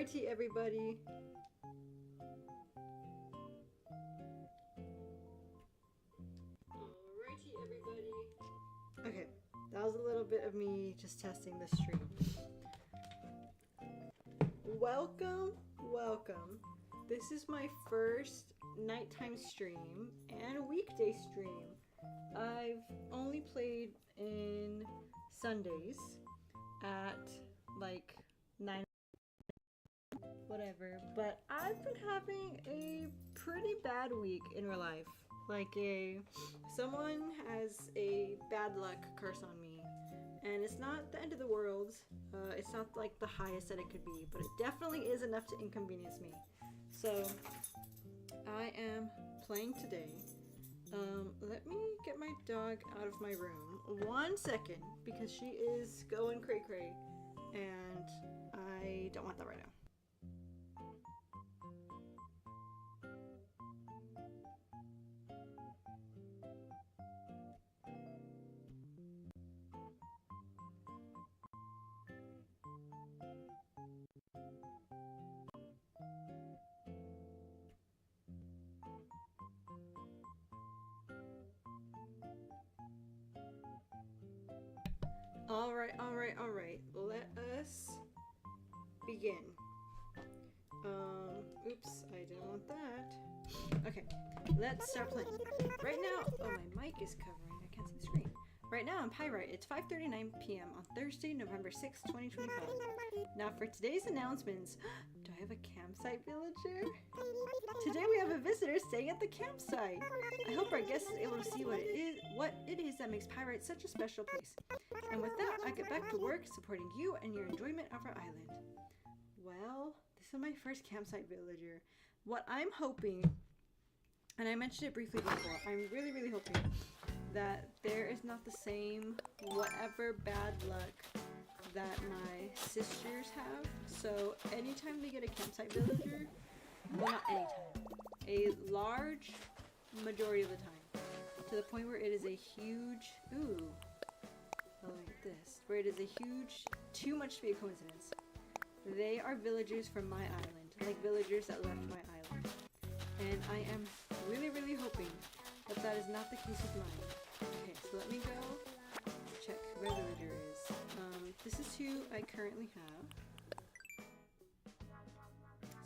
Alrighty, everybody. Okay, that was a little bit of me just testing the stream. Welcome. This is my first nighttime stream and weekday stream. I've only played in Sundays at like 9 whatever, but I've been having a pretty bad week in real life. Like someone has a bad luck curse on me, and it's not the end of the world. It's not like the highest that it could be, but it definitely is enough to inconvenience me. So I am playing today. Let me get my dog out of my room 1 second, because she is going cray cray and I don't want that right now. All right. Let us begin. Oops, I didn't want that. Okay, let's start playing. Right now, oh, my mic is covering. I can't see the screen. Right now on Pyrite, it's 5:39 p.m. on Thursday, November 6th, 2025. Now for today's announcements. Do I have a campsite villager? Today we have a visitor staying at the campsite. I hope our guest is able to see what it is that makes Pyrite such a special place. And with that, I get back to work supporting you and your enjoyment of our island. Well, this is my first campsite villager. What I'm hoping, and I mentioned it briefly before, I'm really hoping that there is not the same whatever bad luck that my sisters have. So anytime they get a campsite villager, well, not anytime, a large majority of the time, to the point where it is a huge, like this, where it is a huge, too much to be a coincidence. They are villagers from my island, like villagers that left my island. And I am really hoping that that is not the case with mine. Okay, so let me go check where the villager is. This is who I currently have.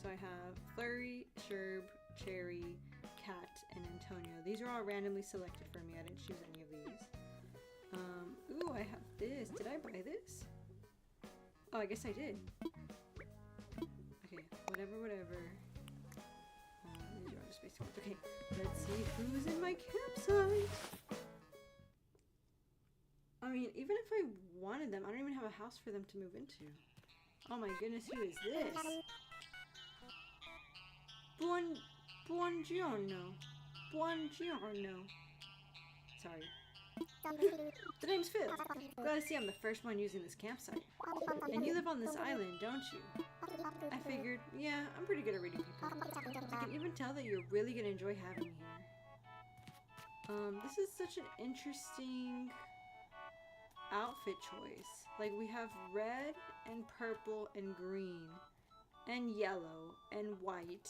So I have Flurry, Sherb, Cherry, Cat, and Antonio. These are all randomly selected for me. I didn't choose any of these. Ooh, I have this. Did I buy this? Oh, I guess I did. Okay, whatever. These are all just basic ones. Okay, let's see who's in my campsite. I mean, even if I wanted them, I don't even have a house for them to move into. Oh my goodness, who is this? Buongiorno. Sorry. The name's Phil. Glad to see I'm the first one using this campsite. And you live on this island, don't you? I figured, yeah, I'm pretty good at reading people. I can even tell that you're really gonna enjoy having me here. This is such an interesting outfit choice. Like, we have red and purple and green and yellow and white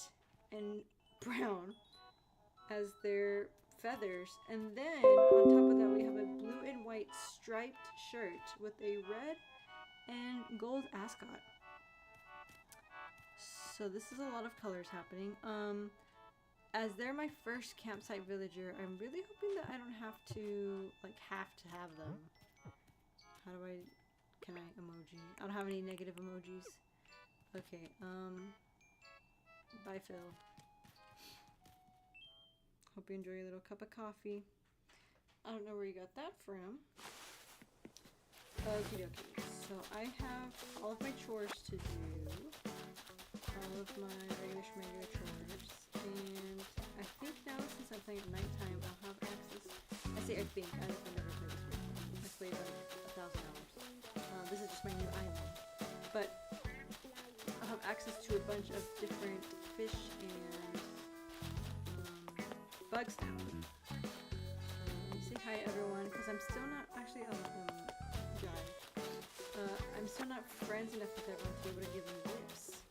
and brown as their feathers, and then on top of that we have a blue and white striped shirt with a red and gold ascot. So this is a lot of colors happening. As they're my first campsite villager, I'm really hoping that I don't have to have them. How do can I emoji? I don't have any negative emojis. Okay, bye Phil. Hope you enjoy your little cup of coffee. I don't know where you got that from. Okie dokie. So I have all of my chores to do. All of my regular chores. And I think now, since I'm playing at nighttime, I'll have access. I say I think. I've never played this before. I played like 1,000 hours. This is just my new island. But I'll have access to a bunch of different fish and bugs now. Say hi to everyone, because I'm still not actually I'm still not friends enough with everyone to be able to give them gifts.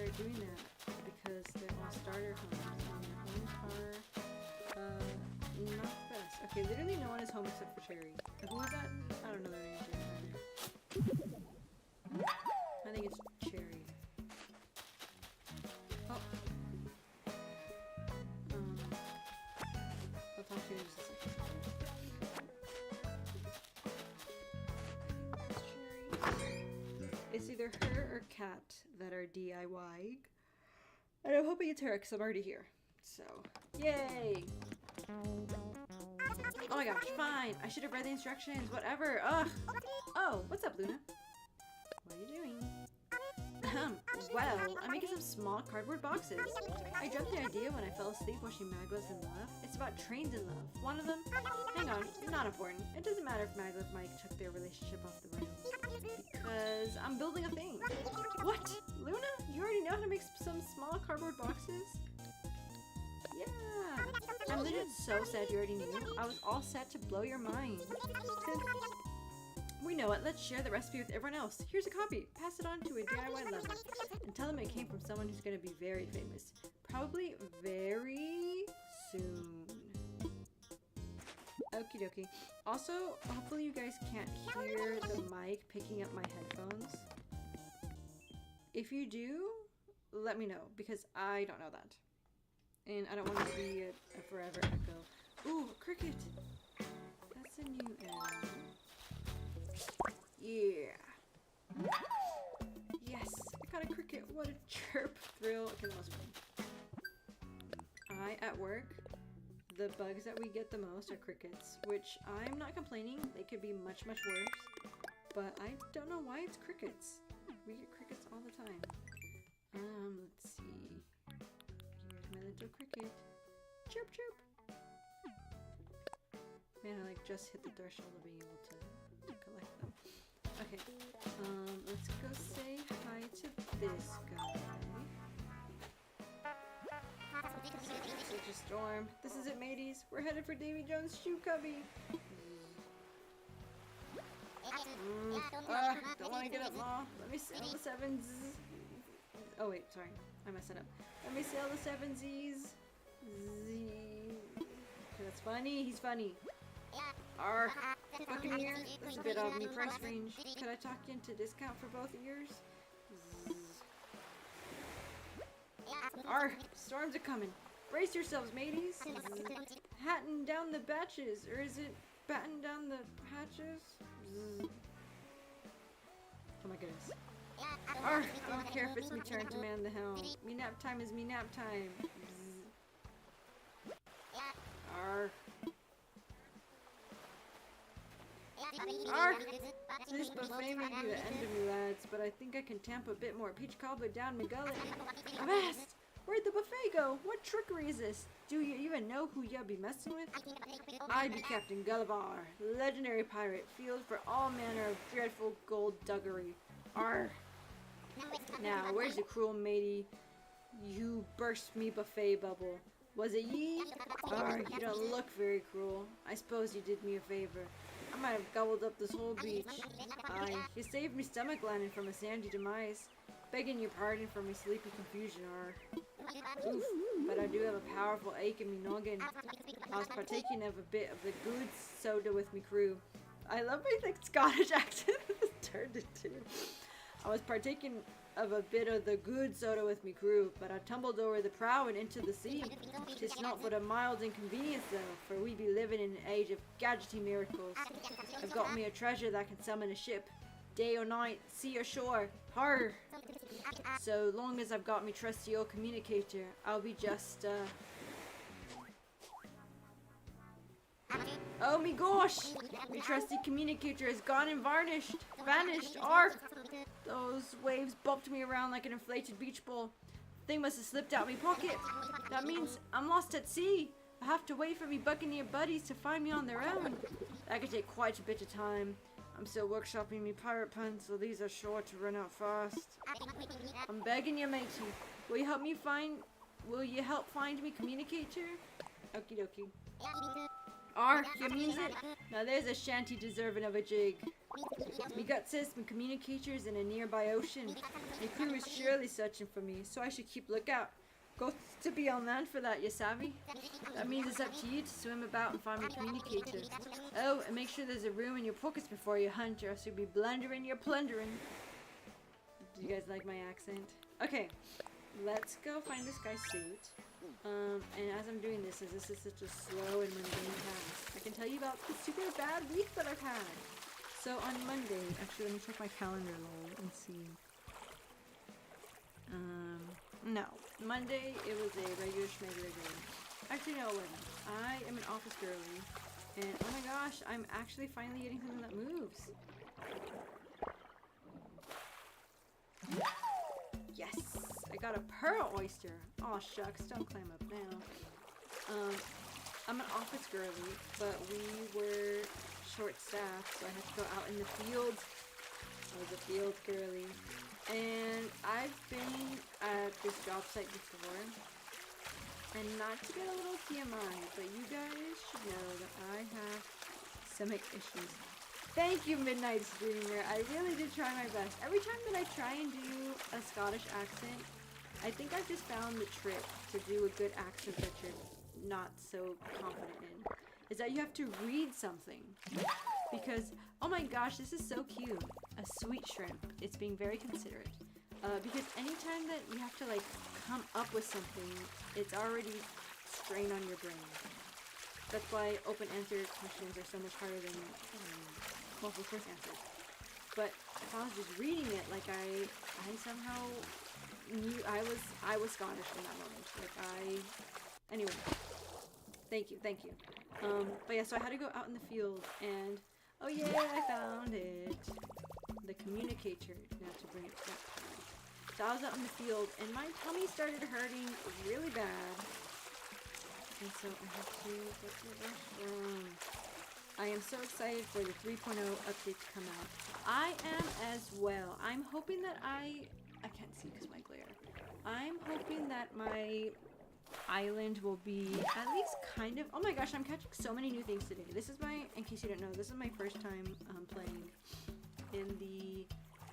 start doing that because they're all starter homes and their homes are not the best. Okay, literally no one is home except for Cherry. Who is that? I don't know their names either. I think it's Cherry. Oh. I'll talk to you in just a second. It's either her or Kat that are DIY. And I'm hoping it's her because I'm already here. So, yay! Oh my gosh, fine. I should have read the instructions. Whatever. Ugh. Oh, what's up, Luna? What are you doing? Well, I'm making some small cardboard boxes. I dropped the idea when I fell asleep watching Magla's in Love. It's about trains in love. One of them? Hang on, it's not important. It doesn't matter if Magla and Mike took their relationship off the rails. Because I'm building a thing. What? Luna? You already know how to make some small cardboard boxes? Yeah. I'm legit so sad you already knew. I was all set to blow your mind. We know it. Let's share the recipe with everyone else. Here's a copy. Pass it on to a DIY lover. And tell them it came from someone who's going to be very famous. Probably very soon. Okie dokie. Also, hopefully you guys can't hear the mic picking up my headphones. If you do, let me know. Because I don't know that. And I don't want to be a forever echo. Ooh, cricket! That's a new animal. Yeah. Yes, I got a cricket. What a chirp thrill. Okay, that was fun. At work, the bugs that we get the most are crickets, which I'm not complaining. They could be much, much worse. But I don't know why it's crickets. We get crickets all the time. Let's see. Here's my little cricket. Chirp, chirp. Man, I just hit the threshold of being able to collect them. Okay, let's go say hi to this guy. Such a storm. This is it, mateys. We're headed for Davy Jones' shoe cubby. Don't want to get up, Ma. Let me sail the 7 Z's. Oh wait, sorry. I messed it up. Let me sail the 7 Z's. That's funny. He's funny. Arr. Buccaneer. That's a bit off me price range. Could I talk you into discount for both ears? Arr. Storms are coming. Brace yourselves, mateys. Hatting down the batches. Or is it batten down the hatches? Oh my goodness. Arr. I don't care if it's me turn to man the helm. Me nap time is me nap time. Arr. Arr! This buffet may be the end of me, lads, but I think I can tamp a bit more peach cobbler down my gullet. Avast! Where'd the buffet go? What trickery is this? Do you even know who you'll be messing with? I be Captain Gullivar, legendary pirate, field for all manner of dreadful gold duggery. Arr! Now, where's the cruel matey? You burst me buffet bubble. Was it ye? Arr, you don't look very cruel. I suppose you did me a favor. I might have gobbled up this whole beach. Aye, you saved me stomach landing from a sandy demise. Begging your pardon for my sleepy confusion, Oof, but I do have a powerful ache in me noggin. I was partaking of a bit of the good soda with me crew. I love my Scottish accent turned into. I was partaking of a bit of the good soda with me crew, but I tumbled over the prow and into the sea. 'Tis not but a mild inconvenience though, for we be living in an age of gadgety miracles. I've got me a treasure that can summon a ship, day or night, sea or shore. Har! So long as I've got me trusty old communicator, I'll be just oh me gosh! My trusty communicator has gone and vanished, arf! Those waves bumped me around like an inflated beach ball. Thing must have slipped out my pocket. That means I'm lost at sea. I have to wait for me buccaneer buddies to find me on their own. That could take quite a bit of time. I'm still workshopping me pirate puns, so these are sure to run out fast. I'm begging you, matey. Will you help find me communicator? Okie dokie. Ark, you means it? Now there's a shanty deserving of a jig. Me gut says some communicators in a nearby ocean. The crew is surely searching for me, so I should keep lookout. Go to be on land for that, you savvy? That means it's up to you to swim about and find me communicators. Oh, and make sure there's a room in your pockets before you hunt, or else you'll be blundering your plundering. Do you guys like my accent? Okay, let's go find this guy's suit. And as I'm doing this, as this is such a slow and mundane task, I can tell you about the super bad week that I've had. So on Monday, actually let me check my calendar and see. No. Monday, it was a regular schmegular day. Actually, no, it wasn't. I am an office girly, and oh my gosh, I'm actually finally getting something that moves. Yes! I got a pearl oyster. Aw, shucks, don't climb up now. I'm an office girly, but we were short-staffed, so I had to go out in the fields. I was a field girly. And I've been at this job site before, and not to get a little TMI, but you guys should know that I have stomach issues. Thank you, Midnight Streamer. I really did try my best. Every time that I try and do a Scottish accent, I think I've just found the trick to do a good accent that you're not so confident in. Is that you have to read something. Because, oh my gosh, this is so cute. A sweet shrimp. It's being very considerate. Because anytime that you have to, like, come up with something, it's already strain on your brain. That's why open answer questions are so much harder than multiple choice answers. But if I was just reading it, like, I somehow knew I was Scottish in that moment. Like, anyway. Thank you. But yeah, so I had to go out in the field, and oh yeah, I found it. The communicator. Now to bring it to that part. So I was out in the field, and my tummy started hurting really bad. And so I had to go to the restroom. I am so excited for the 3.0 update to come out. I am as well. I'm hoping that I can't see because my glare. I'm hoping that my island will be at least kind of, oh my gosh, I'm catching so many new things today. This is my, in case you don't know, this is my first time playing in the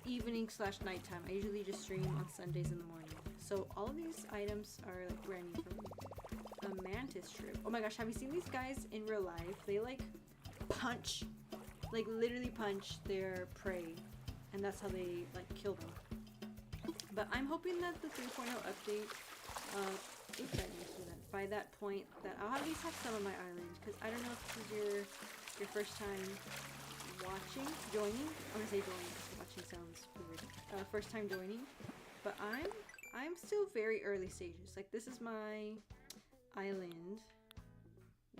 evening / nighttime. I usually just stream on Sundays in the morning. So all of these items are like brand new for me. A mantis shrimp. Oh my gosh, have you seen these guys in real life? They like punch, like literally punch their prey, and that's how they like kill them. But I'm hoping that the 3.0 update, oops, I didn't do that. By that point, that I'll at least have some of my islands, because I don't know if this is your first time joining. I'm gonna say joining because watching sounds weird. First time joining, but I'm still very early stages. Like this is my island.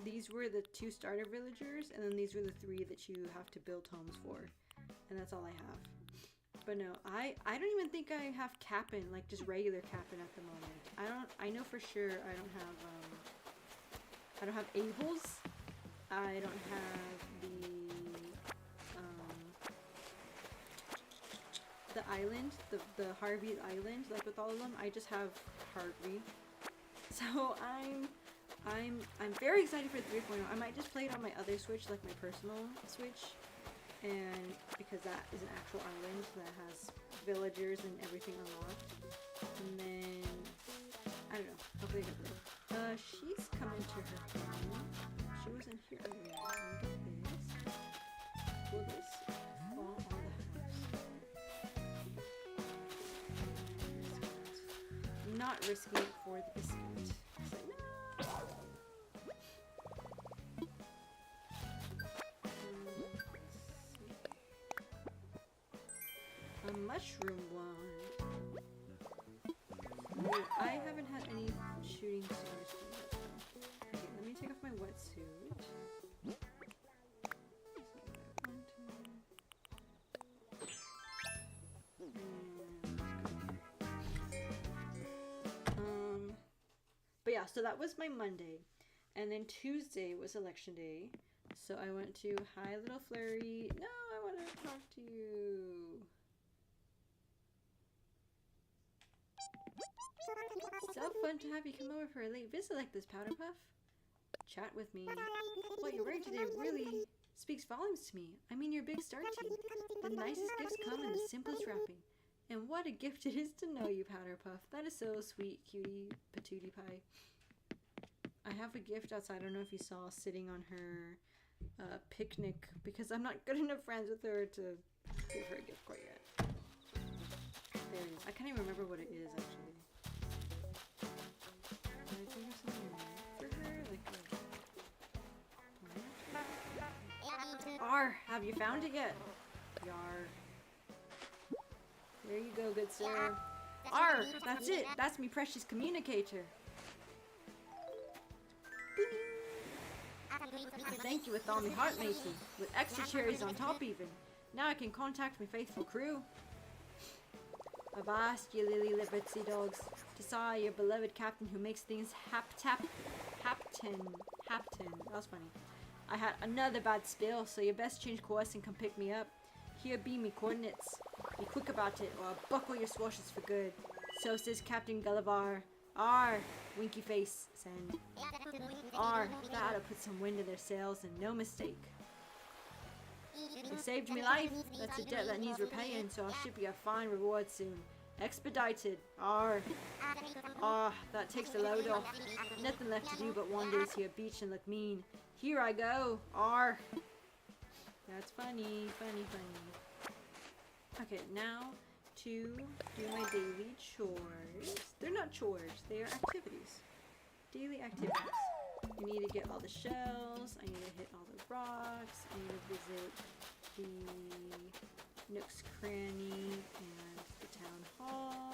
These were the 2 starter villagers, and then these were the 3 that you have to build homes for, and that's all I have. But no, I don't even think I have Cap'n, like just regular Cap'n at the moment. I know for sure I don't have Abel's. I don't have the island, the Harvey Island, like with all of them. I just have Harvey. So I'm very excited for 3.0. I might just play it on my other Switch, like my personal Switch. And because that is an actual island that has villagers and everything unlocked. And then, I don't know, hopefully I get through. She's coming to her home. She wasn't here earlier. Let me get this. Will this fall on the house? I'm not risking it for the biscuit. So, no. A mushroom wand. Ooh, I haven't had any shooting stars yet. Okay, let me take off my wetsuit. But yeah, so that was my Monday. And then Tuesday was election day. So I went to Hi Little Flurry. No, I want to talk to you. So fun to have you come over for a late visit like this, Powder Puff. chat with me. What you're wearing today really speaks volumes to me. I mean, you're a big star to you. The nicest gifts come in the simplest wrapping. And what a gift it is to know you, Powderpuff. That is so sweet, cutie patootie pie. I have a gift outside. I don't know if you saw, sitting on her picnic, because I'm not good enough friends with her to give her a gift quite yet. There it is. I can't even remember what it is, actually. Did I think of something for her? Like a plant? R, have you found it yet? Yar. There you go, good sir. R, that's it. That's me precious communicator. Thank you with all my heart, matey. With extra cherries on top even. Now I can contact my faithful crew. Avast, you lily-livered dogs. To saw your beloved captain who makes things hapten. That was funny. I had another bad spill, so you best change course and come pick me up. Here be me coordinates. Be quick about it, or I'll buckle your swashes for good. So says Captain Gullivar. R, winky face, send. R, that'll put some wind in their sails and no mistake. You saved me life. That's a debt that needs repaying, so I'll ship you a fine reward soon. Expedited. R. Ah, that takes the load off. Nothing left to do but wander this here beach and look mean. Here I go. R. That's funny, funny, funny. Okay, now to do my daily chores. They're not chores, they are activities. Daily activities. I need to get all the shells, I need to hit all the rocks, I need to visit the Nook's Cranny and the town hall.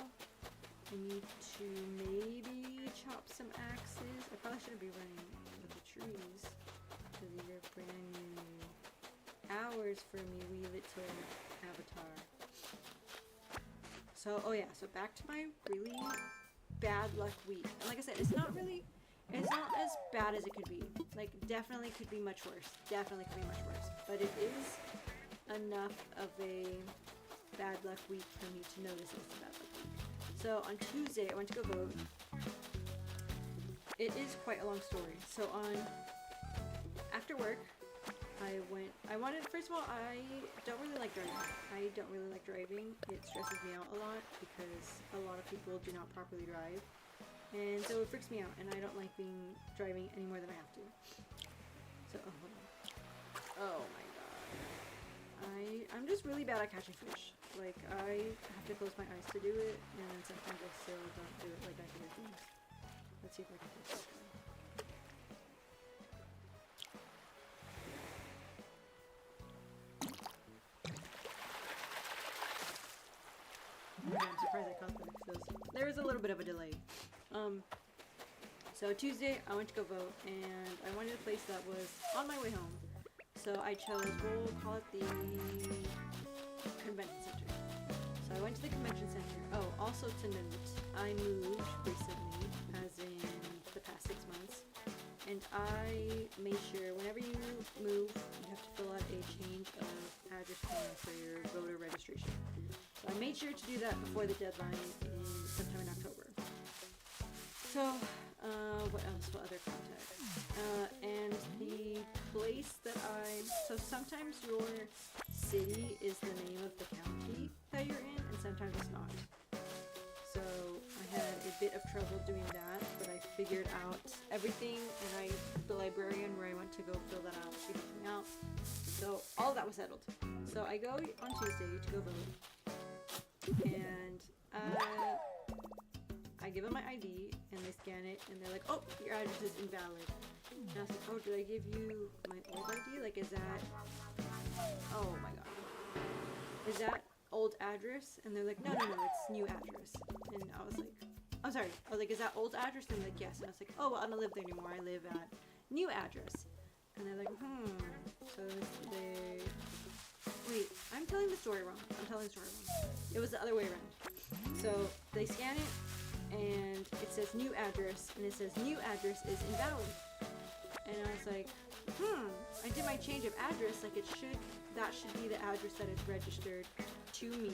I need to maybe chop some axes. I probably shouldn't be running with the trees because these are brand new hours for me, wee little avatar. So, oh yeah, so back to my really bad luck week. And like I said, it's not as bad as it could be. Like, definitely could be much worse. Definitely could be much worse. But it is enough of a bad luck week for me to notice it's a bad luck week. So on Tuesday, I went to go vote. It is quite a long story. So after work, first of all, I don't really like driving. It stresses me out a lot because a lot of people do not properly drive. And so it freaks me out, and I don't like driving any more than I have to. So, oh, hold on. Oh my god. I'm just really bad at catching fish. Like, I have to close my eyes to do it, and then sometimes I still don't do it like I do things. Let's see if I can catch this one. Yeah, I'm surprised I caught them. So there was a little bit of a delay. So Tuesday I went to go vote, and I wanted a place that was on my way home. So I chose, we'll call it the convention center. So I went to the convention center. Oh, also to note, I moved recently, as in the past 6 months. And I made sure whenever you move, you have to fill out a change of address form for your voter registration. So I made sure to do that before the deadline in September and October. So, what else? What other contacts? And the place that so sometimes your city is the name of the county that you're in, and sometimes it's not. So I had a bit of trouble doing that, but I figured out everything, and the librarian where I went to go fill that out, she helped me out. So all of that was settled. So I go on Tuesday to go vote, and I give them my ID, and they scan it, and they're like, oh, your address is invalid. And I was like, oh, did I give you my old ID? Like, is that, oh my god, is that old address? And they're like, no, it's new address. And I was like, I'm sorry, I was like, is that old address? And they're like, yes. And I was like, oh, well, I don't live there anymore, I live at new address. And they're like, so wait, I'm telling the story wrong. It was the other way around. So they scan it, and it says new address, and it says new address is invalid. And I was like, I did my change of address, like that should be the address that is registered to me,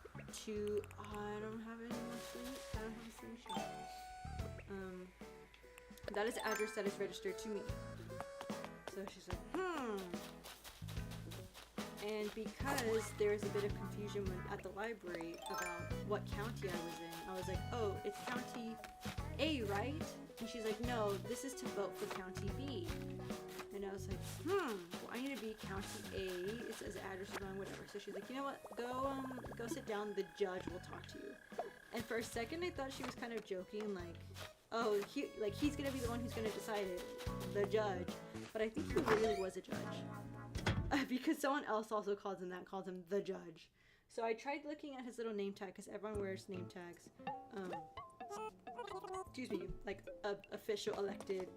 I don't have any more screenshot. That is the address that is registered to me. So she's like, And because there was a bit of confusion at the library about what county I was in, I was like, oh, it's county A, right? And she's like, no, this is to vote for county B. And I was like, well, I need to be county A. It says address is wrong, whatever. So she's like, you know what? Go sit down. The judge will talk to you. And for a second, I thought she was kind of joking, like, oh, he's gonna be the one who's gonna decide it, the judge. But I think he really was a judge. Because someone else also calls him the judge. So I tried looking at his little name tag, because everyone wears name tags. Excuse me, like official elected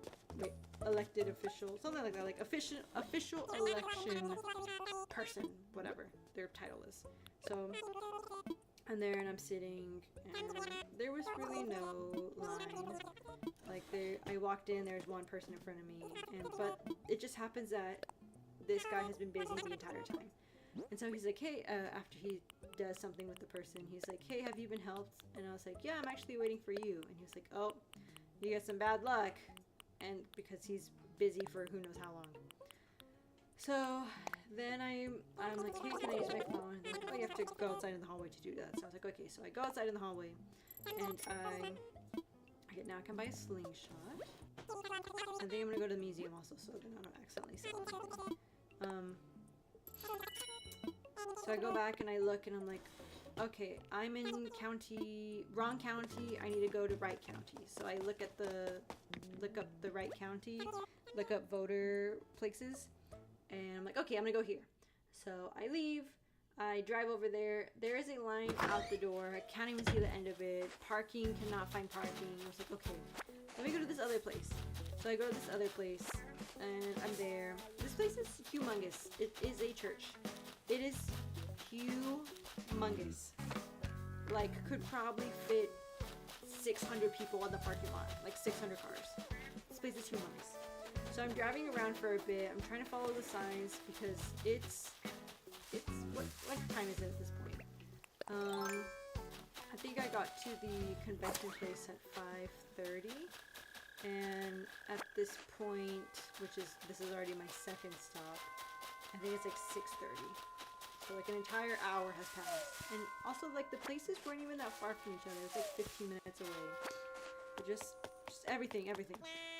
official, something like that, like official election person, whatever their title is. So I'm there and I'm sitting, and there was really no line. Like I walked in, there's one person in front of me, but it just happens that this guy has been busy the entire time. And so he's like, hey, after he does something with the person, he's like, hey, have you been helped? And I was like, yeah, I'm actually waiting for you. And he was like, oh, you got some bad luck. And because he's busy for who knows how long. So then I'm like, hey, can I use my phone? And they're like, oh, you have to go outside in the hallway to do that. So I was like, okay. So I go outside in the hallway, and now I can buy a slingshot. I think I'm gonna go to the museum also, so then I don't accidentally sell anything. So I go back and I look, and I'm like, okay, I'm in wrong county. I need to go to right county. So I look up the right county, look up voter places, and I'm like, okay, I'm gonna go here. So I leave. I drive over there. There is a line out the door. I can't even see the end of it. Parking, cannot find parking. I was like, okay, let me go to this other place. So I go to this other place, and I'm there. This place is humongous. It is a church. It is humongous. Like, could probably fit 600 people on the parking lot. Like 600 cars. This place is humongous. So I'm driving around for a bit. I'm trying to follow the signs because it's what time is it at this point? I think I got to the convention place at 5:30, and at this point, this is already my second stop, I think it's like 6:30. So like an entire hour has passed. And also like the places weren't even that far from each other. It's like 15 minutes away. But just everything.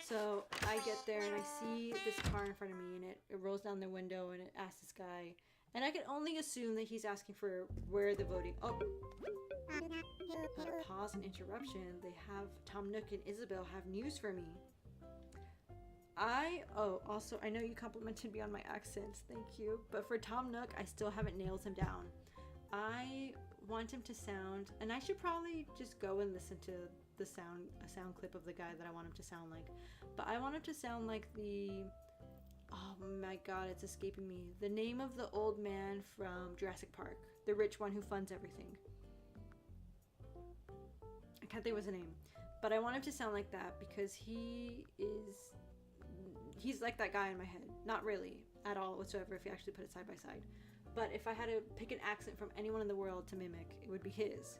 So I get there and I see this car in front of me, and it rolls down the window and it asks this guy. And I can only assume that he's asking for where the voting. Pause and interruption. They have Tom Nook and Isabel have news for me. Also, I know you complimented me on my accents, thank you. But for Tom Nook, I still haven't nailed him down. I want him to sound, and I should probably just go and listen to a sound clip of the guy that I want him to sound like. But I want him to sound like oh my god, it's escaping me. The name of the old man from Jurassic Park. The rich one who funds everything. I can't think of his name. But I want him to sound like that because he's like that guy in my head. Not really at all whatsoever if you actually put it side by side. But if I had to pick an accent from anyone in the world to mimic, it would be his.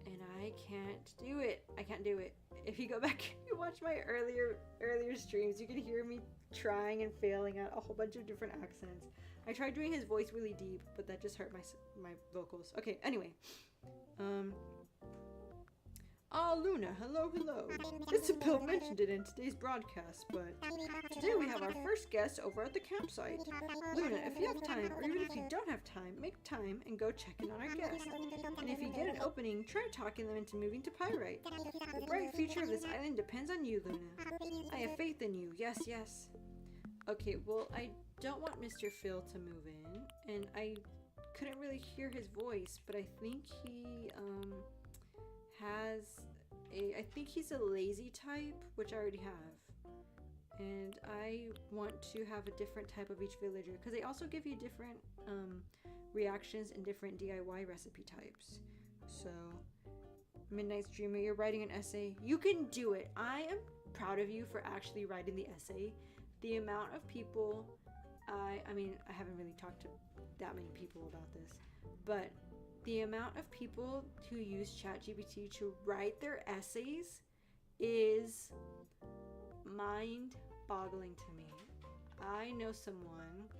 And I can't do it. If you go back and you watch my earlier streams, you can hear me trying and failing at a whole bunch of different accents. I tried doing his voice really deep, but that just hurt my vocals. Okay, anyway. Luna, hello. Isabel mentioned it in today's broadcast, but today we have our first guest over at the campsite. Luna, if you have time, or even if you don't have time, make time and go check in on our guest. And if you get an opening, try talking them into moving to Pyrite. The bright future of this island depends on you, Luna. I have faith in you, yes. Okay, well, I don't want Mr. Phil to move in, and I couldn't really hear his voice, but I think he, I think he's a lazy type, which I already have. And I want to have a different type of each villager, because they also give you different reactions and different DIY recipe types. So, Midnight Streamer, you're writing an essay. You can do it. I am proud of you for actually writing the essay. The amount of people, I haven't really talked to that many people about this, but the amount of people who use ChatGPT to write their essays is mind-boggling to me. I know someone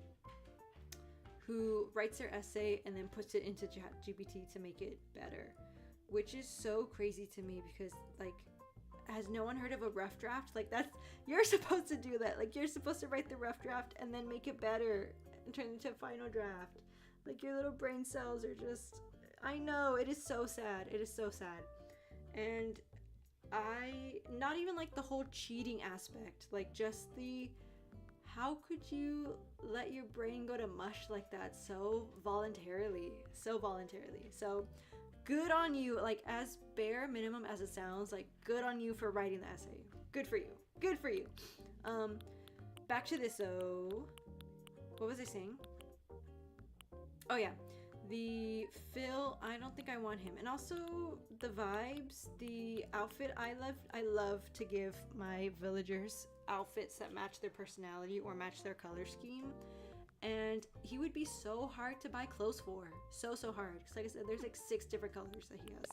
who writes their essay and then puts it into ChatGPT to make it better, which is so crazy to me because, like, has no one heard of a rough draft? Like, that's, you're supposed to do that. Like, you're supposed to write the rough draft and then make it better and turn it into a final draft. Like, your little brain cells are just, I know, it is so sad. It is so sad. And not even like the whole cheating aspect, like just the, how could you let your brain go to mush like that so voluntarily? So good on you. Like, as bare minimum as it sounds, like, good on you for writing the essay. Good for you. Back to this though. What was I saying? Oh yeah. The Phil, I don't think I want him. And also the vibes, the outfit, I love to give my villagers outfits that match their personality or match their color scheme. And he would be so hard to buy clothes for. So hard. Because like I said, there's like 6 different colors that he has.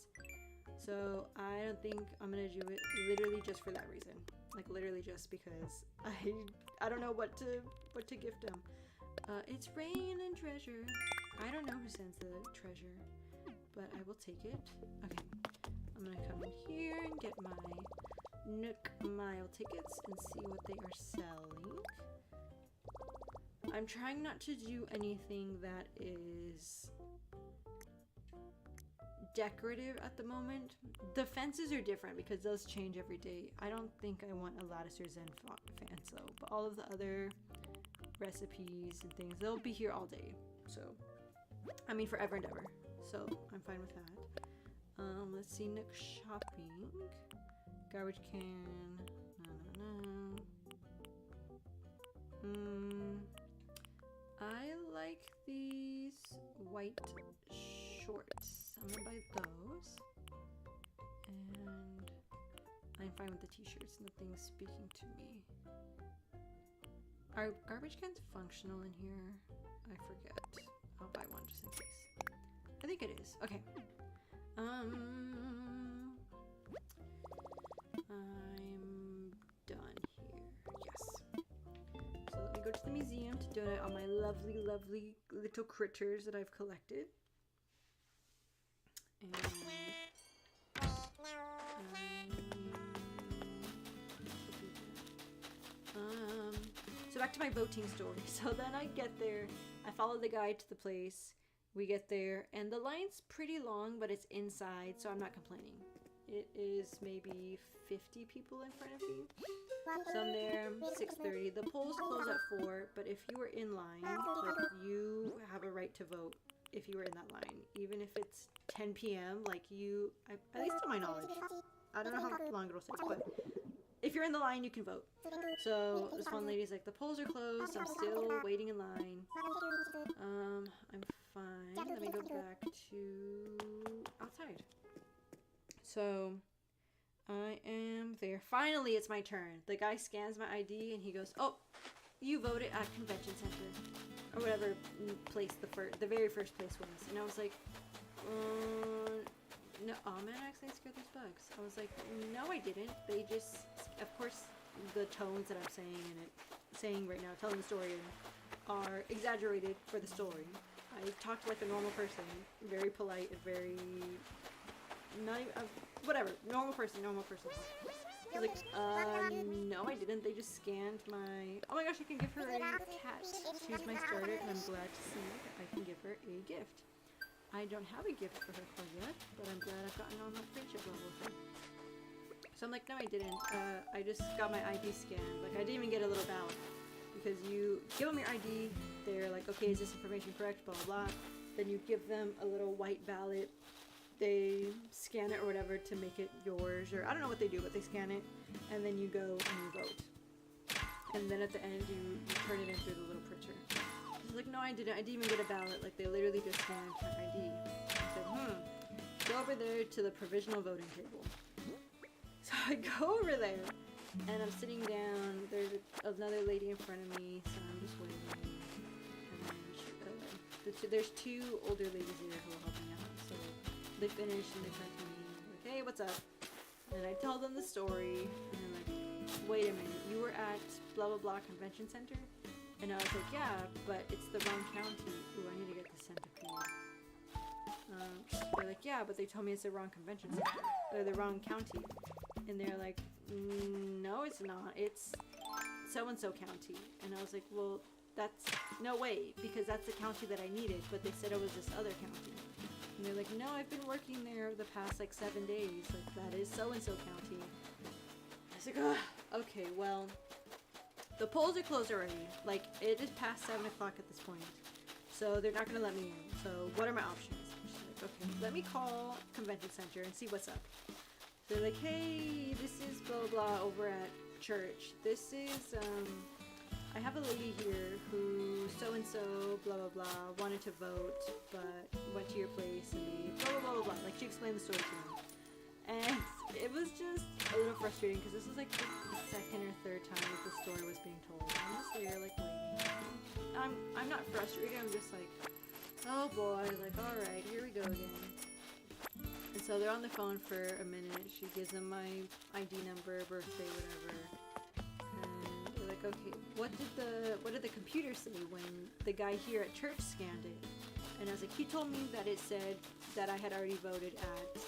So I don't think I'm going to do it literally just for that reason. Like literally just because I don't know what to gift him. It's rain and treasure. I don't know who sends the treasure, but I will take it. Okay, I'm gonna come in here and get my Nook Mile tickets and see what they are selling. I'm trying not to do anything that is decorative at the moment. The fences are different because those change every day. I don't think I want a Latticer Zen fence though, but all of the other recipes and things, they'll be here all day. So, I mean forever and ever. So, I'm fine with that. Let's see, Nook shopping. Garbage can. I like these white shorts. I'm gonna buy those. And I'm fine with the t-shirts. Nothing's speaking to me. Are garbage cans functional in here? I forget. I'll buy one just in case. I think it is. Okay. I'm done here. Yes. So let me go to the museum to donate all my lovely little critters that I've collected. And so back to my voting story. So then I get there, I follow the guide to the place, we get there, and the line's pretty long, but it's inside, so I'm not complaining. It is maybe 50 people in front of me. So I'm there, 6:30. The polls close at 4, but if you were in line, like, you have a right to vote if you were in that line. Even if it's 10 p.m., like at least to my knowledge. I don't know how long it'll take, but if you're in the line, you can vote. So this one lady's like, the polls are closed. I'm still waiting in line. I'm fine. Let me go back to outside. So I am there. Finally, it's my turn. The guy scans my ID and he goes, "Oh, you voted at convention center," or whatever place the very first place was. And I was like, no, oh man, I accidentally scared those bugs. I was like, no, I didn't. They just, of course, the tones that I'm saying right now, telling the story, are exaggerated for the story. I talked like a normal person, very polite and very, not even, whatever, normal person. I was like, no, I didn't. They just scanned my, oh my gosh, I can give her a cat. She's my starter, and I'm glad to see that I can give her a gift. I don't have a gift for her quite yet, but I'm glad I've gotten on that friendship level with her. So I'm like, no, I didn't. I just got my ID scanned. Like, I didn't even get a little ballot. Because you give them your ID, they're like, okay, is this information correct, blah, blah, blah. Then you give them a little white ballot. They scan it or whatever to make it yours, or I don't know what they do, but they scan it, and then you go and you vote. And then at the end, you turn it in through the little printer. I was like, no, I didn't even get a ballot. Like, they literally just scanned my ID. I said, go over there to the provisional voting table. So I go over there, and I'm sitting down. There's another lady in front of me, so I'm just waiting. And then there's 2 older ladies here who are helping out. So they finish and they turn to me like, hey, what's up? And I tell them the story, and they're like, wait a minute, you were at blah blah blah convention center? And I was like, yeah, but it's the wrong county. Ooh, I need to get the centipede. They're like, yeah, but they told me it's the wrong convention center. Or the wrong county. And they're like, no, it's not. It's so-and-so county. And I was like, well, that's no way, because that's the county that I needed, but they said it was this other county. And they're like, no, I've been working there the past like 7 days. Like, that is so-and-so county. I was like, ugh. Okay, well, the polls are closed already. Like, it is past 7 o'clock at this point. So they're not gonna let me in. So what are my options? She's like, okay, let me call convention center and see what's up. So they're like, hey, this is blah blah over at church. This is I have a lady here who so-and-so, blah, blah, blah, wanted to vote, but went to your place and they blah, blah, blah, blah, blah. Like, she explained the story to me. And it was just a little frustrating because this was like the second or third time that the story was being told. I'm just there, like, waiting. I'm not frustrated, I'm just like, oh boy, like, alright, here we go again. And so they're on the phone for a minute. She gives them my ID number, birthday, whatever. Okay, what did the computer say when the guy here at church scanned it? And I was like, he told me that it said that I had already voted at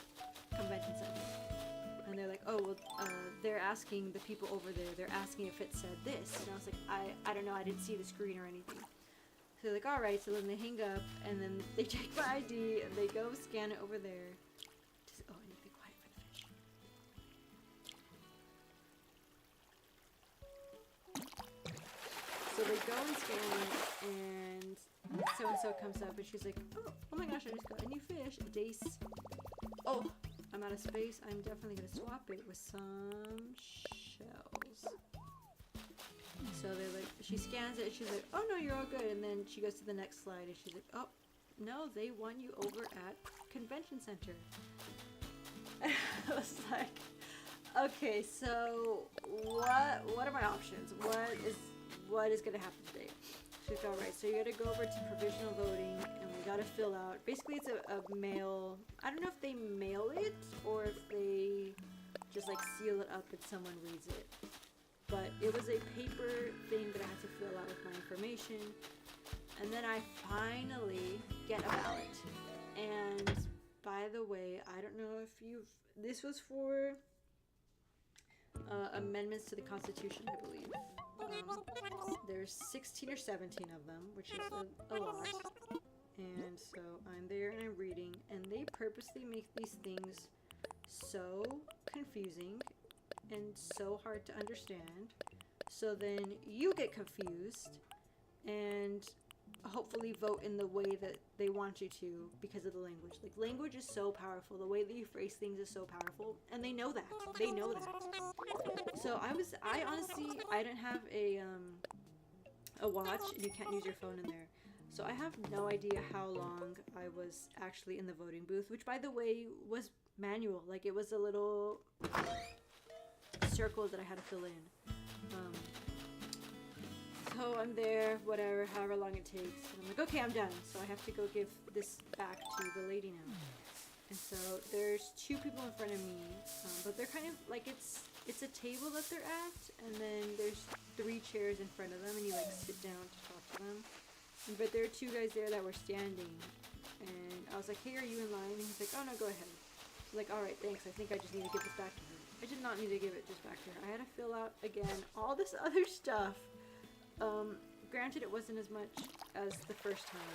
convention center. And they're like, oh, well, they're asking the people over there, they're asking if it said this. And I was like, I don't know, I didn't see the screen or anything. So they're like, alright, so then they hang up, and then they check my ID, and they go scan it over there. Oh, I need to be quiet for the fish. So they go and scan it, and so-and-so comes up, and she's like, oh my gosh, I just got a new fish, a dace. Oh, I'm out of space. I'm definitely going to swap it with some shells. So they're like, she scans it, and she's like, oh no, you're all good. And then she goes to the next slide, and she's like, oh, no, they won you over at convention center. And I was like, okay, so what are my options? What is gonna happen today? She's like, alright, so you gotta go over to provisional voting, and we gotta fill out, basically it's a mail, I don't know if they mail it, or if they just like seal it up and someone reads it. But it was a paper thing that I had to fill out with my information. And then I finally get a ballot. And by the way, I don't know if this was for amendments to the Constitution, I believe. There's 16 or 17 of them, which is a lot. And so I'm there and I'm reading, and they purposely make these things so confusing and so hard to understand, so then you get confused and hopefully vote in the way that they want you to because of the language. Like, language is so powerful. The way that you phrase things is so powerful, and they know that. They know that. So I honestly, I didn't have a watch, and you can't use your phone in there. So I have no idea how long I was actually in the voting booth, which, by the way, was manual. Like, it was a little circles that I had to fill in. So I'm there, whatever, however long it takes. And I'm like, okay, I'm done. So I have to go give this back to the lady now. And so there's two people in front of me, but they're kind of like, it's a table that they're at, and then there's 3 chairs in front of them, and you like sit down to talk to them. But there are 2 guys there that were standing, and I was like, hey, are you in line? And he's like, oh no, go ahead. I'm like, alright, thanks, I think I just need to give this back to her. I did not need to give it just back to her. I had to fill out, again, all this other stuff. Granted, it wasn't as much as the first time,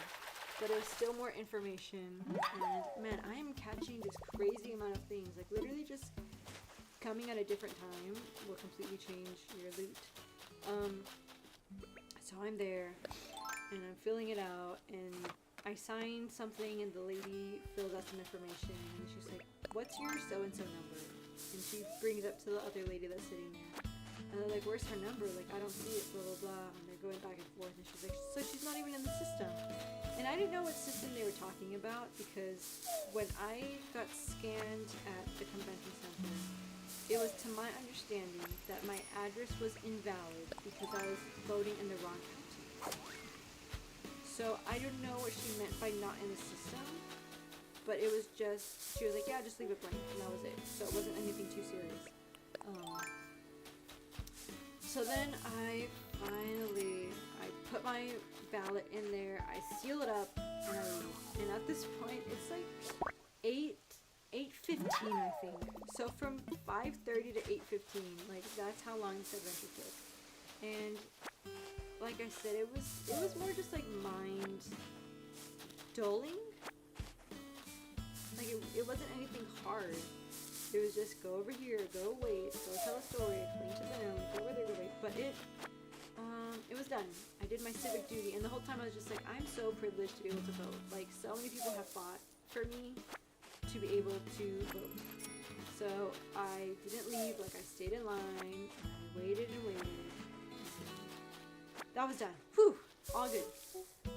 but it was still more information, and man, I am catching this crazy amount of things. Like, literally just coming at a different time will completely change your loot. So I'm there, and I'm filling it out, and I signed something, and the lady filled out some information, and she's like, what's your so-and-so number? And she brings it up to the other lady that's sitting there. And they're like, where's her number? Like, I don't see it, blah, blah, blah. And they're going back and forth. And she's like, so she's not even in the system. And I didn't know what system they were talking about, because when I got scanned at the convention center, it was to my understanding that my address was invalid because I was voting in the wrong county. So I don't know what she meant by not in the system, but it was just, she was like, yeah, just leave it blank, and that was it. So it wasn't anything too serious. then I put my ballot in there, I seal it up, and I leave. And at this point, it's like 8:15, I think. So from 5:30 to 8:15, like that's how long this adventure took. And like I said, it was more just like mind dulling. Like it wasn't anything hard. It was just go over here, go wait, go tell a story, explain to them, go over there, go wait. But it was done. I did my civic duty, and the whole time I was just like, I'm so privileged to be able to vote. Like, so many people have fought for me to be able to vote. So I didn't leave, like I stayed in line, I waited and waited. That was done. Whew, all good.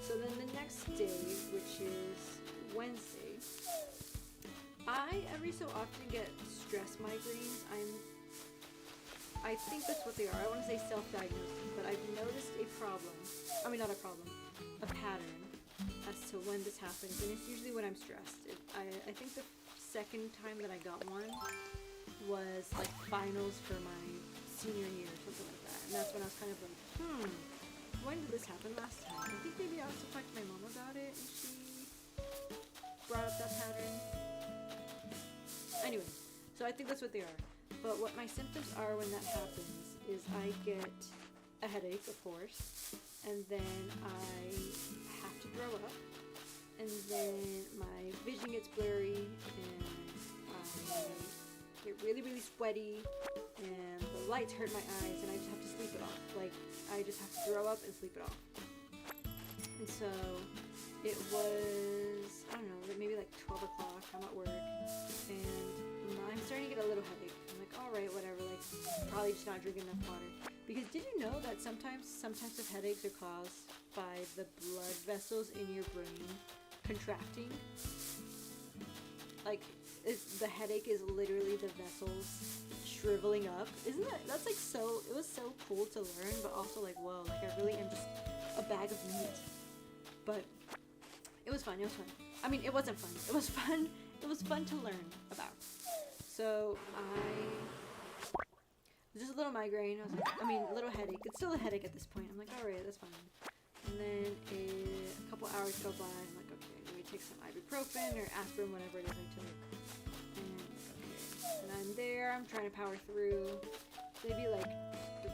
So then the next day, which is Wednesday, I every so often get stress migraines. I think that's what they are. I want to say self-diagnosis, but I've noticed a problem. I mean, not a problem, a pattern as to when this happens, and it's usually when I'm stressed. I think the second time that I got one was like finals for my senior year or something like that, and that's when I was kind of like, when did this happen last time? I think maybe I was talking to my mom about it, and she brought up that pattern. Anyway, so I think that's what they are. But what my symptoms are when that happens is I get a headache, of course, and then I have to throw up, and then my vision gets blurry, and I get really, really sweaty, and the lights hurt my eyes, and I just have to sleep it off. Like, I just have to throw up and sleep it off. And so it was, I don't know, maybe like 12 o'clock, I'm at work, and I'm starting to get a little headache. I'm like, alright, whatever, like, probably just not drinking enough water. Because did you know that some types of headaches are caused by the blood vessels in your brain contracting? Like, the headache is literally the vessels shriveling up. Isn't that's like so, it was so cool to learn, but also like, whoa, like I really am just a bag of meat. But it was fun. I mean, it wasn't fun. It was fun. It was fun to learn about. So just a little migraine. A little headache. It's still a headache at this point. I'm like, all right, that's fine. And then a couple hours go by. I'm like, okay, let me take some ibuprofen or aspirin, whatever it is I took. And I'm there. I'm trying to power through. Maybe like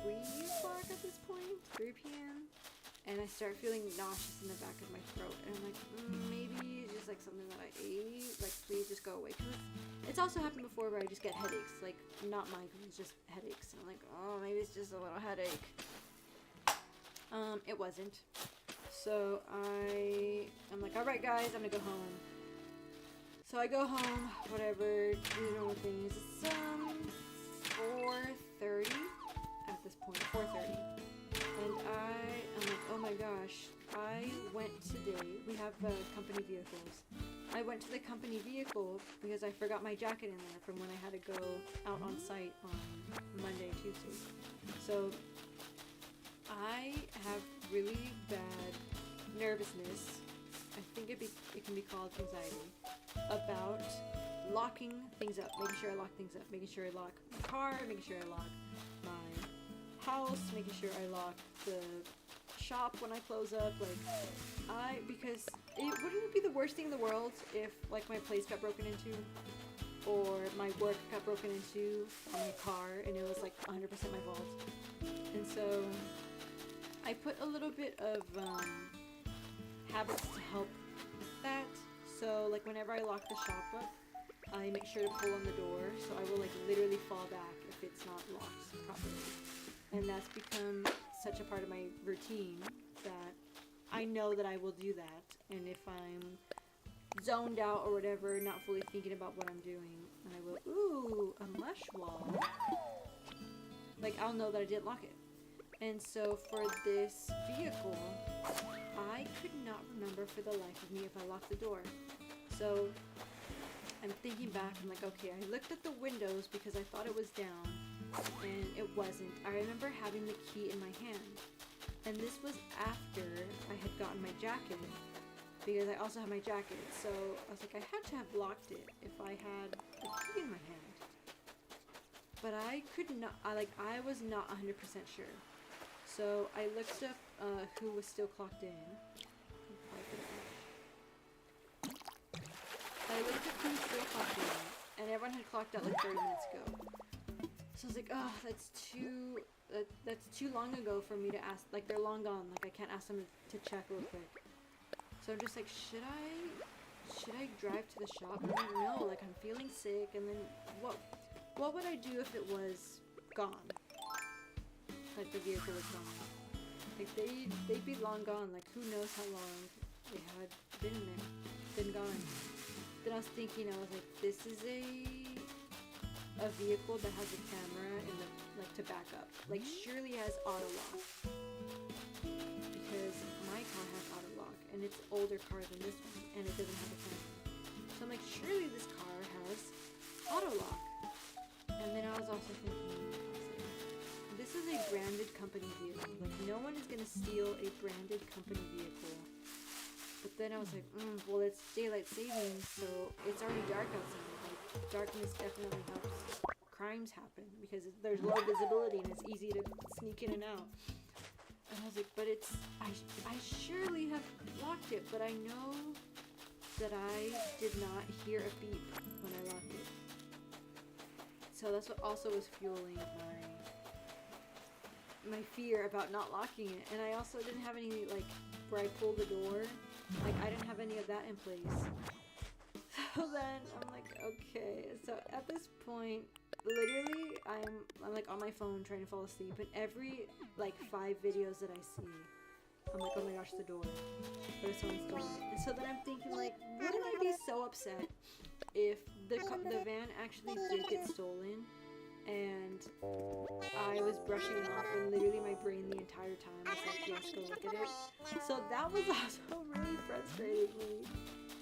3 o'clock at this point, 3 p.m. And I start feeling nauseous in the back of my throat. And I'm like, maybe it's just like something that I ate. Like, please just go away. It's also happened before where I just get headaches. Like, not migraines, just headaches. And I'm like, oh, maybe it's just a little headache. It wasn't. So I'm like, all right, guys, I'm gonna go home. So I go home, whatever, do the normal things. It's 4:30 at this point, 4:30. And I'm like, oh my gosh, I went today, we have company vehicles. I went to the company vehicle because I forgot my jacket in there from when I had to go out on site on Monday, Tuesday. So I have really bad nervousness, I think it can be called anxiety, about locking things up, making sure I lock things up, making sure I lock my car, making sure I lock my house, making sure I lock the shop when I close up, because wouldn't it be the worst thing in the world if like my place got broken into or my work got broken into on my car and it was like 100% my fault. And so I put a little bit of habits to help that. So like whenever I lock the shop up, I make sure to pull on the door, so I will like literally fall back if it's not locked properly. And that's become such a part of my routine that I know that I will do that. And if I'm zoned out or whatever, not fully thinking about what I'm doing, and I will, ooh, a mush wall. Like, I'll know that I didn't lock it. And so for this vehicle, I could not remember for the life of me if I locked the door. So I'm thinking back, I'm like, okay, I looked at the windows because I thought it was down, and it wasn't. I remember having the key in my hand, and this was after I had gotten my jacket, because I also had my jacket. So I was like, I had to have locked it if I had the key in my hand. but I could not. I was not 100% sure. So I looked up who was still clocked in. I looked up who was still clocked in, and everyone had clocked out like 30 minutes ago. So I was like, oh, that's too long ago for me to ask. Like, they're long gone. Like, I can't ask them to check real quick. So I'm just like, should I drive to the shop? I don't know. Like, I'm feeling sick, and then what would I do if it was gone? Like, the vehicle was gone. Like, they'd be long gone. Like, who knows how long they had been gone. Then I was thinking, I was like, this is a vehicle that has a camera in the, like, to back up. Like, surely it has auto lock. Because my car has auto lock, and it's older car than this one, and it doesn't have a camera. So I'm like, surely this car has auto lock. And then I was also thinking, this is a branded company vehicle. Like, no one is gonna steal a branded company vehicle. But then I was like, well, it's daylight savings, so it's already dark outside. Like, darkness definitely helps crimes happen because there's low visibility and it's easy to sneak in and out. And I was like, but I surely have locked it, but I know that I did not hear a beep when I locked it. So that's what also was fueling my fear about not locking it. And I also didn't have any, like, where I pulled the door. Like, I didn't have any of that in place. So then I'm like, okay. So at this point, literally, I'm like on my phone trying to fall asleep, and every like 5 videos that I see, I'm like, oh my gosh, the door. What if someone stole it? And so then I'm thinking, like, wouldn't I be so upset if the van actually did get stolen, and I was brushing it off, and literally my brain the entire time was like, yes, go look at it. So that was also really frustrating me.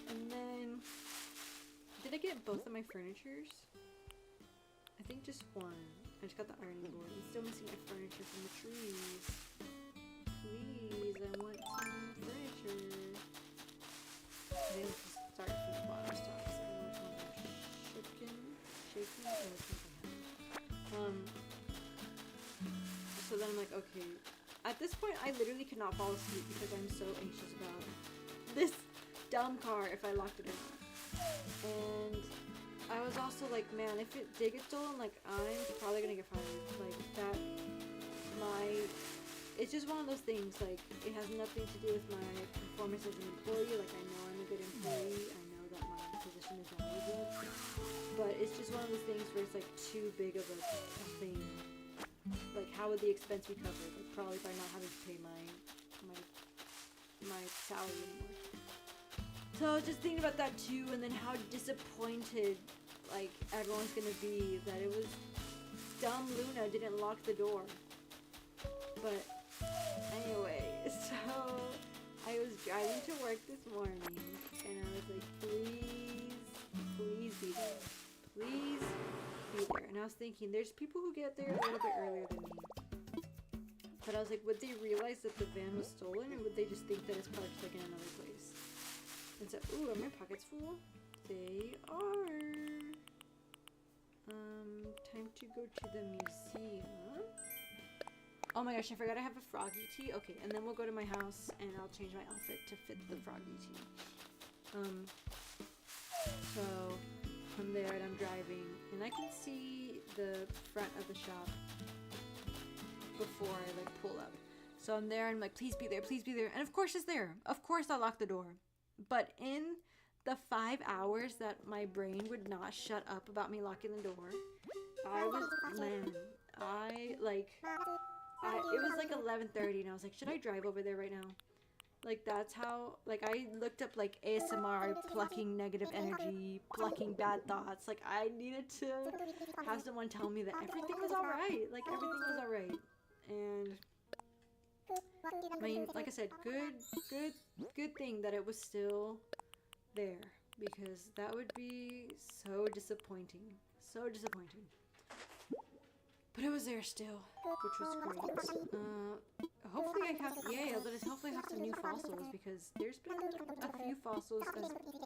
And then, did I get both of my furnitures? I think just one. I just got the ironing board. I'm still missing my furniture from the trees. Please, I want some furniture. I think let's just start from the bottom stop. So I know which ones are shaking. Oh, which ones I have. So then I'm like, okay. At this point, I literally could not fall asleep because I'm so anxious about this dumb car, if I locked it or not. And I was also like, man, if it did get stolen, like, I'm probably gonna get fired. Like, that, it's just one of those things, like, it has nothing to do with my performance as an employee. Like, I know I'm a good employee, I know that my position is valuable, but it's just one of those things where it's, like, too big of a thing. Like, how would the expense be covered? Like, probably by not having to pay my salary anymore. So I was just thinking about that too, and then how disappointed, like, everyone's gonna be that it was dumb Luna didn't lock the door. But anyway, so I was driving to work this morning, and I was like, please be there. Please be there. And I was thinking, there's people who get there a little bit earlier than me. But I was like, would they realize that the van was stolen, or would they just think that it's parked, like, in another place? And so, ooh, are my pockets full? They are. Time to go to the museum. Oh my gosh, I forgot I have a froggy tee. Okay, and then we'll go to my house and I'll change my outfit to fit the froggy tee. So I'm there and I'm driving, and I can see the front of the shop before I, like, pull up. So I'm there and I'm like, please be there, and of course it's there. Of course I locked the door. But in the 5 hours that my brain would not shut up about me locking the door, it was like 11:30, and I was like, should I drive over there right now? Like, that's how, like, I looked up, like, ASMR, plucking negative energy, plucking bad thoughts. Like, I needed to have someone tell me that everything was alright. Like, everything was alright. And, I mean, like I said, good thing that it was still there, because that would be so disappointing. So disappointing. But it was there still, which was great. Hopefully I have, hopefully I have some new fossils, because there's been a few fossils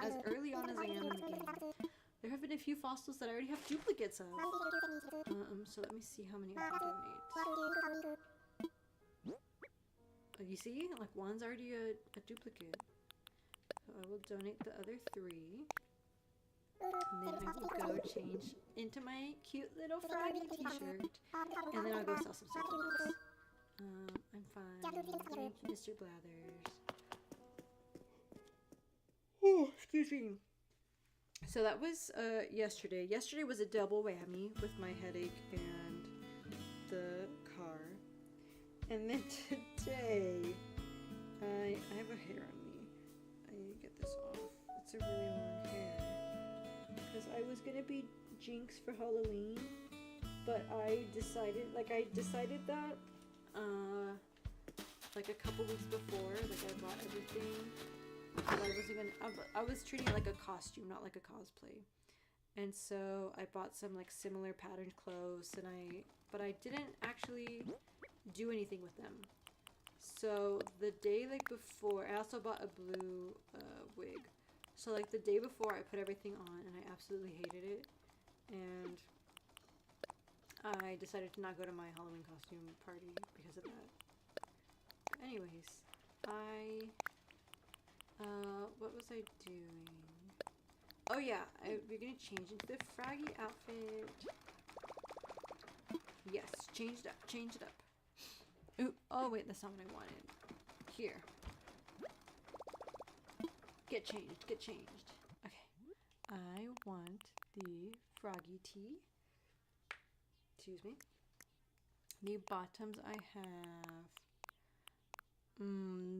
as early on as I am in the game. There have been a few fossils that I already have duplicates of. So let me see how many I can donate. You see? Like, one's already a duplicate. So I will donate the other 3. And then I will go change into my cute little Froggy t-shirt. And then I'll go sell some supplements. I'm fine. Thank you, Mr. Blathers. Oh, excuse me. So that was yesterday. Yesterday was a double whammy with my headache and the car. And then today, I have a hair on me. I need to get this off. It's a really long hair. Because I was gonna be Jinx for Halloween, but I decided that like a couple weeks before, like I bought everything. But I wasn't gonna. I was treating it like a costume, not like a cosplay. And so I bought some like similar patterned clothes, but I didn't actually do anything with them. So the day like before, I also bought a blue wig. So like the day before, I put everything on, and I absolutely hated it. And I decided to not go to my Halloween costume party because of that. But anyways, what was I doing? Oh yeah, we're gonna change into the Froggy outfit. Yes, change it up. Ooh, oh wait, that's not what I wanted. Here. Get changed. Okay. I want the Froggy tee. Excuse me. The bottoms I have.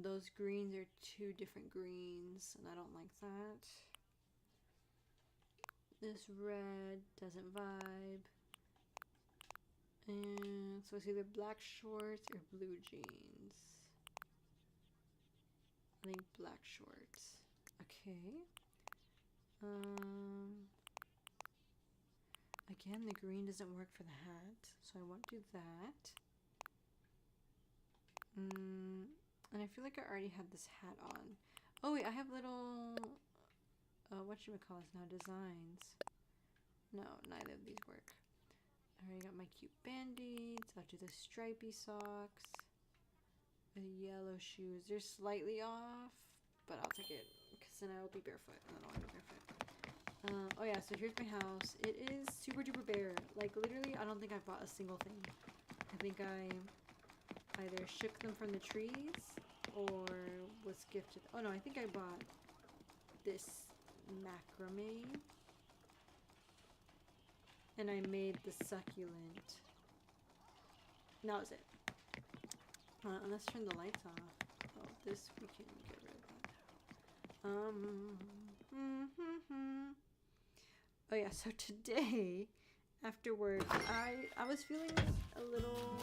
Those greens are 2 different greens, and I don't like that. This red doesn't vibe. And so it's either black shorts or blue jeans. I think black shorts. Okay. Again, the green doesn't work for the hat, so I won't do that. And I feel like I already had this hat on. Oh wait, I have little, whatchamacallits now, designs. No, neither of these work. I already got my cute band-aids. I'll do the stripy socks. The yellow shoes. They're slightly off, but I'll take it, because then I will be barefoot, and I don't want to be barefoot. Oh yeah, so here's my house. It is super duper bare. Like, literally, I don't think I've bought a single thing. I think I either shook them from the trees or was gifted. Oh no, I think I bought this macrame. And I made the succulent. And that was it. And let's turn the lights off. Oh, this we can get rid of that. Oh yeah, so today after work, I was feeling a little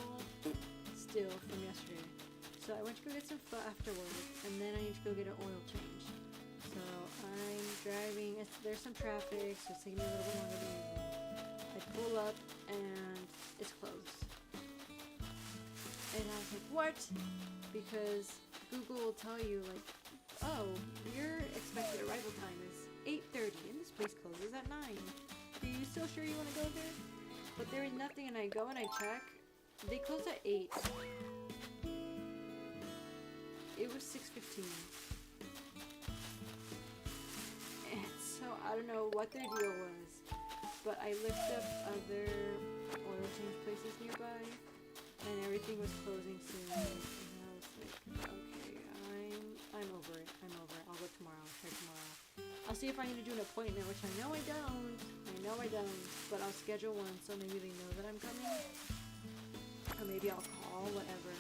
still from yesterday. So I went to go get some pho after work, and then I need to go get an oil change. So I'm driving, there's some traffic, so it's taking me a little bit longer than usual. I pull up and it's closed. And I was like, what? Because Google will tell you like, oh, your expected arrival time is 8:30 and this place closes at 9. Are you still sure you want to go there? But there is nothing, and I go and I check. They close at 8. It was 6:15. And so I don't know what their deal was, but I looked up other oil change places nearby, and everything was closing soon. And I was like, okay, I'm over it. I'll go tomorrow. I'll try tomorrow. I'll see if I need to do an appointment, which I know I don't. But I'll schedule one so maybe they know that I'm coming. Or maybe I'll call, whatever.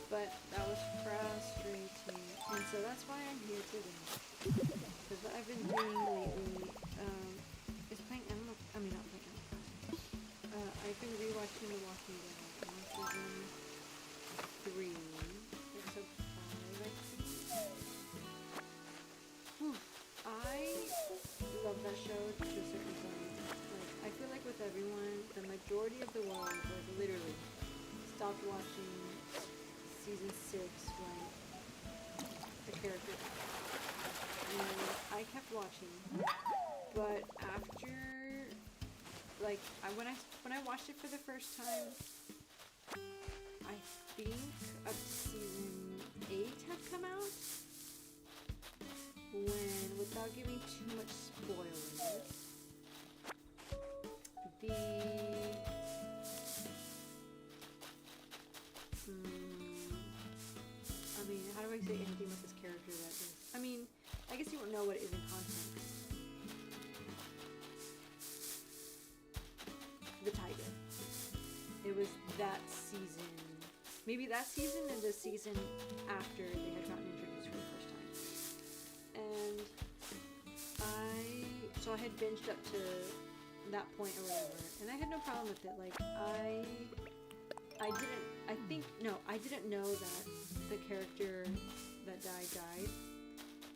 But that was frustrating. And so that's why I'm here today. Because what I've been doing lately is playing Animal... I mean, not playing Animal Crossing. I've been rewatching The Walking Dead. I'm on season 3. Episode 5, I think. I love that show to a certain point. Like, I feel like with everyone, the majority of the world, like, literally, stopped watching season 6 when the character died. and I kept watching. But after, like, when I watched it for the first time, I think up to season 8 had come out. When, without giving too much spoilers, I mean, how do I say anything with this character that is? I mean, I guess you won't know what it is in context. The tiger. It was that season. Maybe that season and the season after they had gotten introduced for the first time. And I had binged up to that point or whatever, and I had no problem with it. Like, I didn't know that the character that died.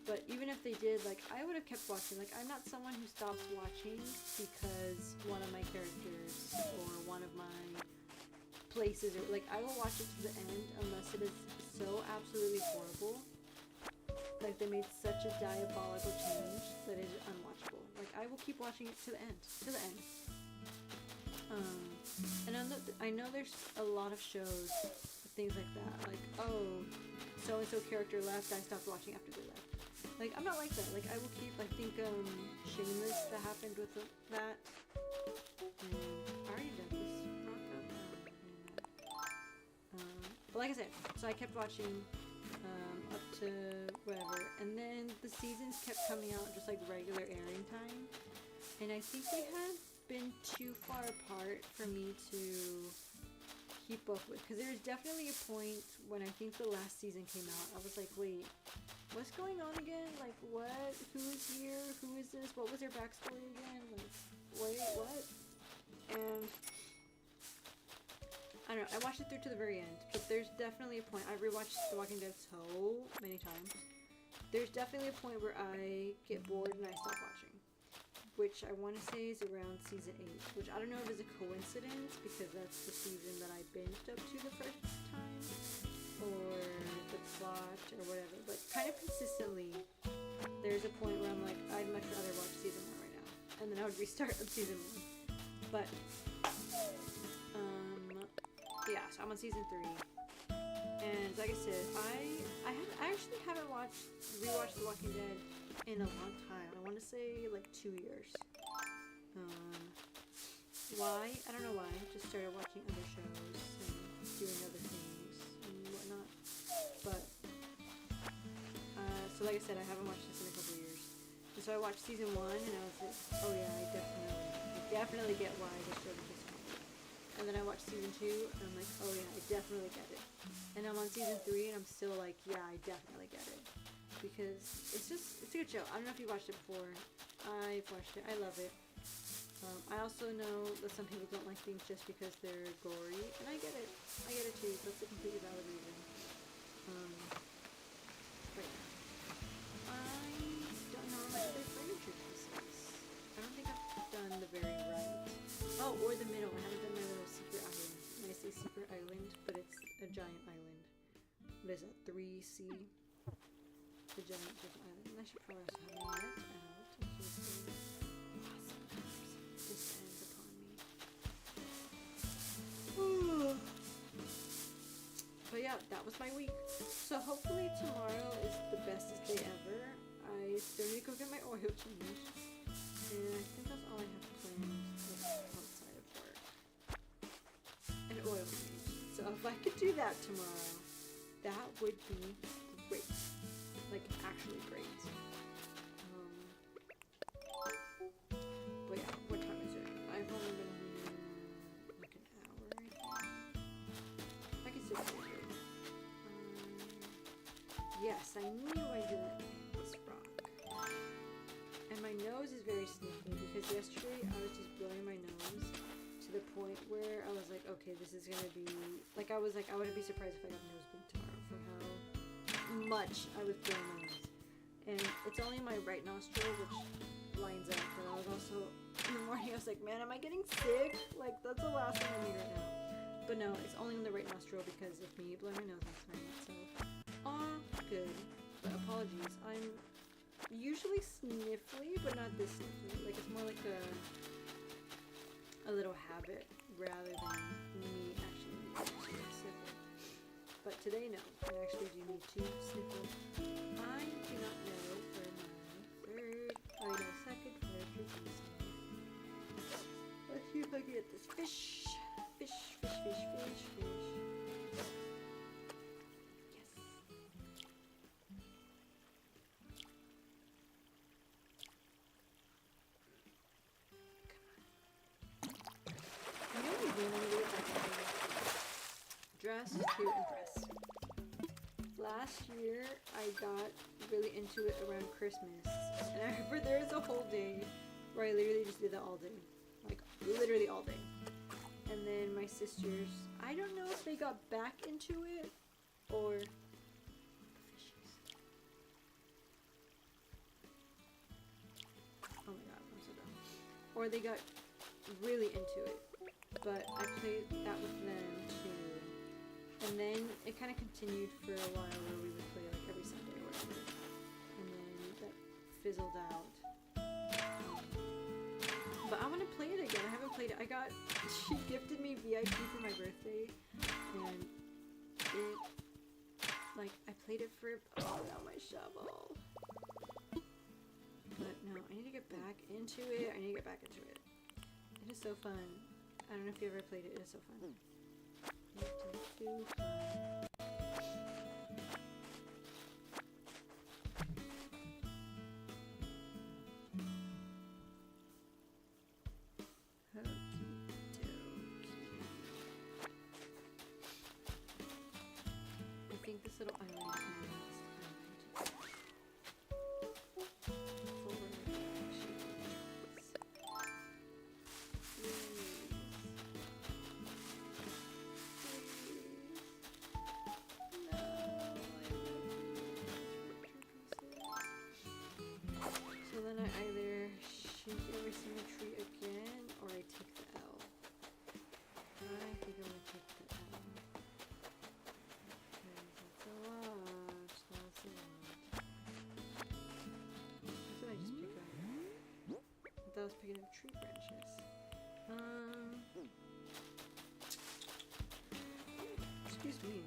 But even if they did, like, I would have kept watching. Like, I'm not someone who stops watching because one of my characters or one of my places, or, like, I will watch it to the end unless it is so absolutely horrible. Like, they made such a diabolical change that it is unwatchable. Like, I will keep watching it to the end. And I know there's a lot of shows, things like that. Like, oh, so-and-so character left, I stopped watching after they left. Like, I'm not like that. Like, I will keep, I think, Shameless, that happened with that. I already done this. But like I said, so I kept watching up to whatever, and then the seasons kept coming out just like regular airing time, and I think they had been too far apart for me to keep up with, because there was definitely a point when I think the last season came out, I was like, wait, what's going on again? Like, what? Who is here? Who is this? What was their backstory again? Like, wait, what? And I don't know, I watched it through to the very end, but there's definitely a point, I rewatched The Walking Dead so many times, there's definitely a point where I get bored and I stop watching, which I want to say is around season 8, which I don't know if it's a coincidence, because that's the season that I binged up to the first time, or the plot, or whatever, but kind of consistently, there's a point where I'm like, I'd much rather watch season 1 right now, and then I would restart on season 1, but yeah, so I'm on season 3, and like I said, I actually haven't rewatched The Walking Dead in a long time. I want to say like 2 years. Why? I don't know why. Just started watching other shows and doing other things and whatnot. But so like I said, I haven't watched this in a couple of years. And so I watched season 1, and I was like, oh yeah, I definitely get why this show is. And then I watched season 2, and I'm like, oh yeah, I definitely get it. And I'm on season 3, and I'm still like, yeah, I definitely get it. Because it's a good show. I don't know if you watched it before. I've watched it. I love it. I also know that some people don't like things just because they're gory, and I get it. I get it too. That's a completely valid reason. But yeah. I don't know my other furniture pieces. I don't think I've done the very right. Oh, or the middle. I haven't done my little secret island. And I say secret island, but it's a giant island. What is that? 3C? The giant island. And I should probably also have my net out in case they descend upon me. But yeah, that was my week. So hopefully tomorrow is the bestest day ever. I still need to go get my oil change. And I think that's all I have planned outside of work. An oil change. So if I could do that tomorrow, that would be great. Like, actually great. But yeah, what time is it? I've only been here like an hour, I think. I can still do it. Yes, I knew I didn't name this rock. And my nose is very sneaky, because yesterday I was just blowing my nose to the point where I was like, okay, this is gonna be, like, I wouldn't be surprised if I got nosebleed tomorrow for how much I was blowing my nose. And it's only my right nostril which lines up, but I was also, in the morning I was like, man, am I getting sick? Like, that's the last thing I need right now. But no, it's only in the right nostril because of me blowing my nose last night, so, good. But apologies, I'm usually sniffly, but not this sniffly. Like it's more like a little habit rather than me actually needing to sniffle. But today, no, I actually do need to sniffle. I do not know where my second third reason. Let's see if I can get this fish. Fish. Yes. Dress to impress. Last year I got really into it around Christmas, and I remember there was a whole day where I literally just did that all day, like literally all day. And then my sisters, I don't know if they got back into it or oh my god, I'm so dumb. Or they got really into it, but I played that with them too. And then it kind of continued for a while where we would play like every Sunday or whatever. And then that fizzled out. But I want to play it again. I haven't played it. She gifted me VIP for my birthday. And it, like, I played it for, oh no, my shovel. But no, I need to get back into it. It is so fun. I don't know if you ever played it. It is so fun. I think this little island is my last island. So then I either shoot every single tree again or I take the L. I think I'm gonna take the L. Because that's a lot. That's a lot. What did I just pick up? I thought I was picking up tree branches. Excuse me.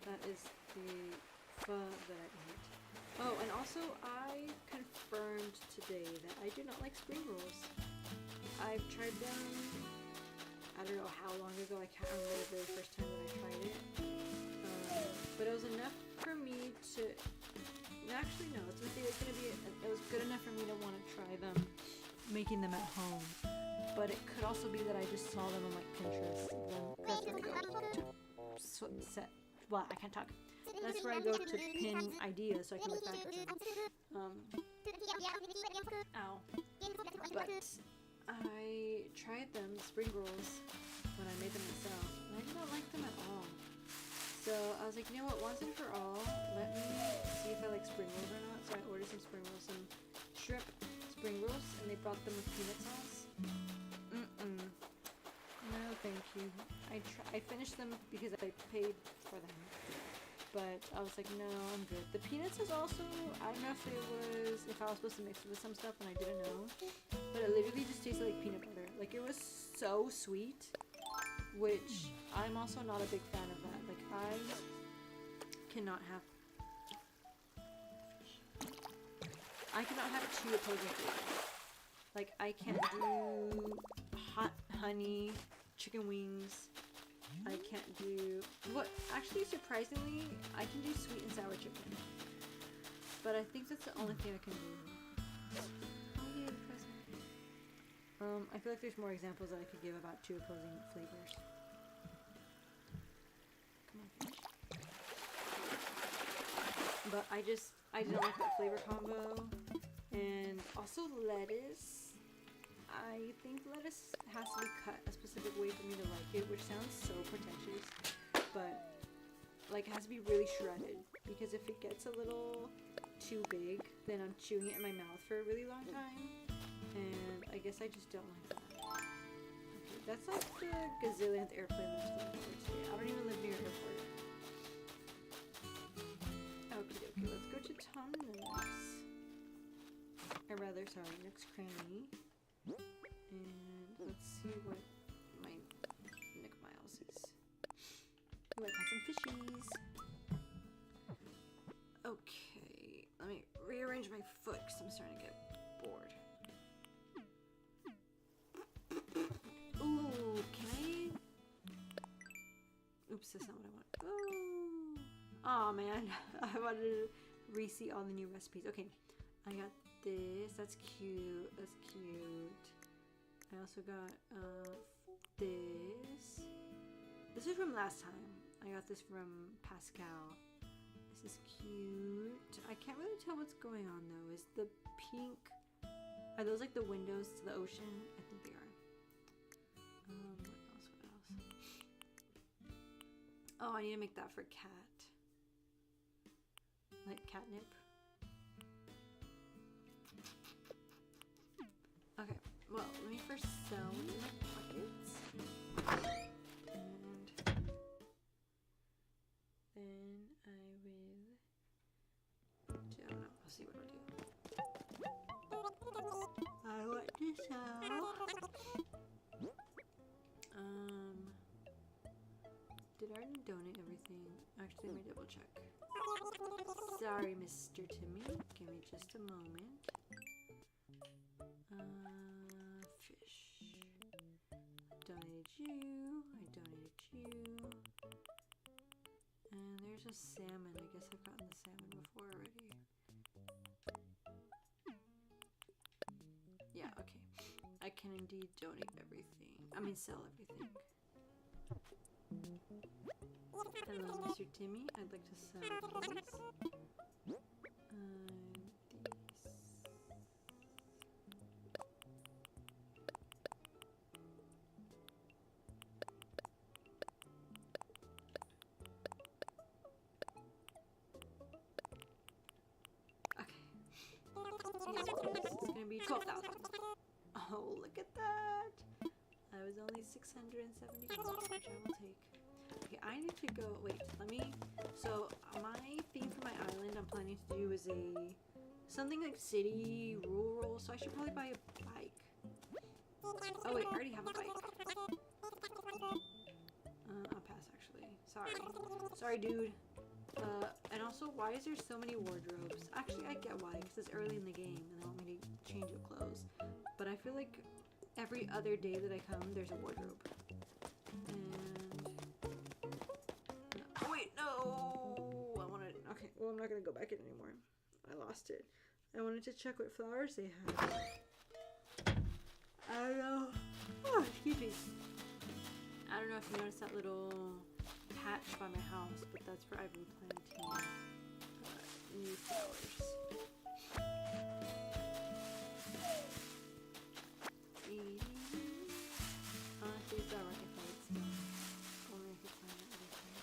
That is the pho that I ate. Oh, and also I confirmed today that I do not like spring rolls. I've tried them, I don't know how long ago, I can't remember the very first time that I tried it. But it was enough for me to, actually no, it was good enough for me to want to try them, making them at home. But it could also be that I just saw them on like Pinterest. That's where I go to set, well, I can't talk. That's where I go to pin ideas so I can look back at them. Ow. But I tried them, spring rolls, when I made them myself, and I did not like them at all. So I was like, you know what, once and for all, let me see if I like spring rolls or not. So I ordered some spring rolls, some shrimp spring rolls, and they brought them with peanut sauce. No, thank you. I finished them because I paid for them. But I was like, no, I'm good. The peanuts is also, I don't know if I was supposed to mix it with some stuff and I didn't know. But it literally just tasted like peanut butter. Like it was so sweet, which I'm also not a big fan of that. Like I cannot have two opposing flavors. Like I can't do hot honey chicken wings. I can't do, actually surprisingly, I can do sweet and sour chicken. But I think that's the only thing I can do. I feel like there's more examples that I could give about two opposing flavors. Come on, fish. But I didn't like that flavor combo. And also lettuce. I think lettuce has to be cut a specific way for me to like it, which sounds so pretentious, but like it has to be really shredded, because if it gets a little too big, then I'm chewing it in my mouth for a really long time, and I guess I just don't like that. Okay, that's like the gazillionth airplane that's flying over today. I don't even live near an airport. Okay, let's go to Tom Nook's. Or rather, sorry, Nook's Cranny. And let's see what my Nook Miles is. Ooh, I got some fishies. Okay, let me rearrange my foot because I'm starting to get bored. Ooh, can I? Oops, that's not what I want. Oh, oh man, I wanted to re-see all the new recipes. Okay, I got this. That's cute. That's cute. I also got this. This is from last time. I got this from Pascal. This is cute. I can't really tell what's going on though. Is the pink? Are those like the windows to the ocean? I think they are. What else? What else? Oh, I need to make that for cat. Like catnip. Okay. Well, let me first sell my pockets. And then I will. I don't know. I'll see what I'll do. I want to sell. Did I already donate everything? Actually, let me double check. Sorry, Mr. Timmy. Give me just a moment. Fish. I donated you. I donated you. And there's a salmon. I guess I've gotten the salmon before already. Yeah, okay. I can indeed donate everything. I mean, sell everything. Hello, Mr. Timmy. I'd like to sell these. These. Okay. This is gonna be 12,000. Oh, look at that! I was only 670, which I will take. Okay, I need to go. Wait, let me. So my theme for my island, I'm planning to do is something like city, rural. So I should probably buy a bike. Oh wait, I already have a bike. I'll pass actually. Sorry, dude. And also, why is there so many wardrobes? Actually, I get why, because it's early in the game and they want me to change of clothes. But I feel like every other day that I come, there's a wardrobe. And oh wait, no! I wanted. Okay, well I'm not gonna go back in anymore. I lost it. I wanted to check what flowers they had. I don't know. Oh, excuse me. I don't know if you noticed that little patch by my house, but that's where I've been planting new flowers. Honestly, it's alright if I would see. Only if it's fine at other times.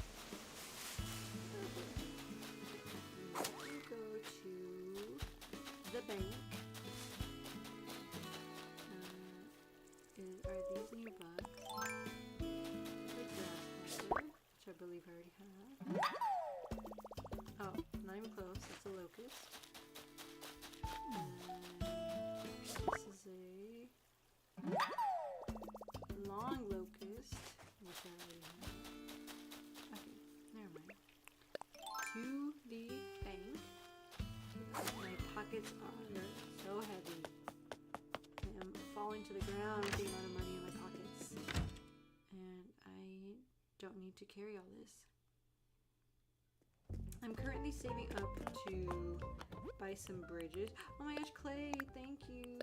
Let me go to the bank. Are these new bugs? The grasshopper, which I believe I already have. Oh, not even close. That's a locust. And this is a long locust, which I already have. Okay, never mind. To the bank. My pockets are so heavy. I am falling to the ground with the amount of money in my pockets. And I don't need to carry all this. I'm currently saving up to buy some bridges. Oh my gosh, Clay, thank you.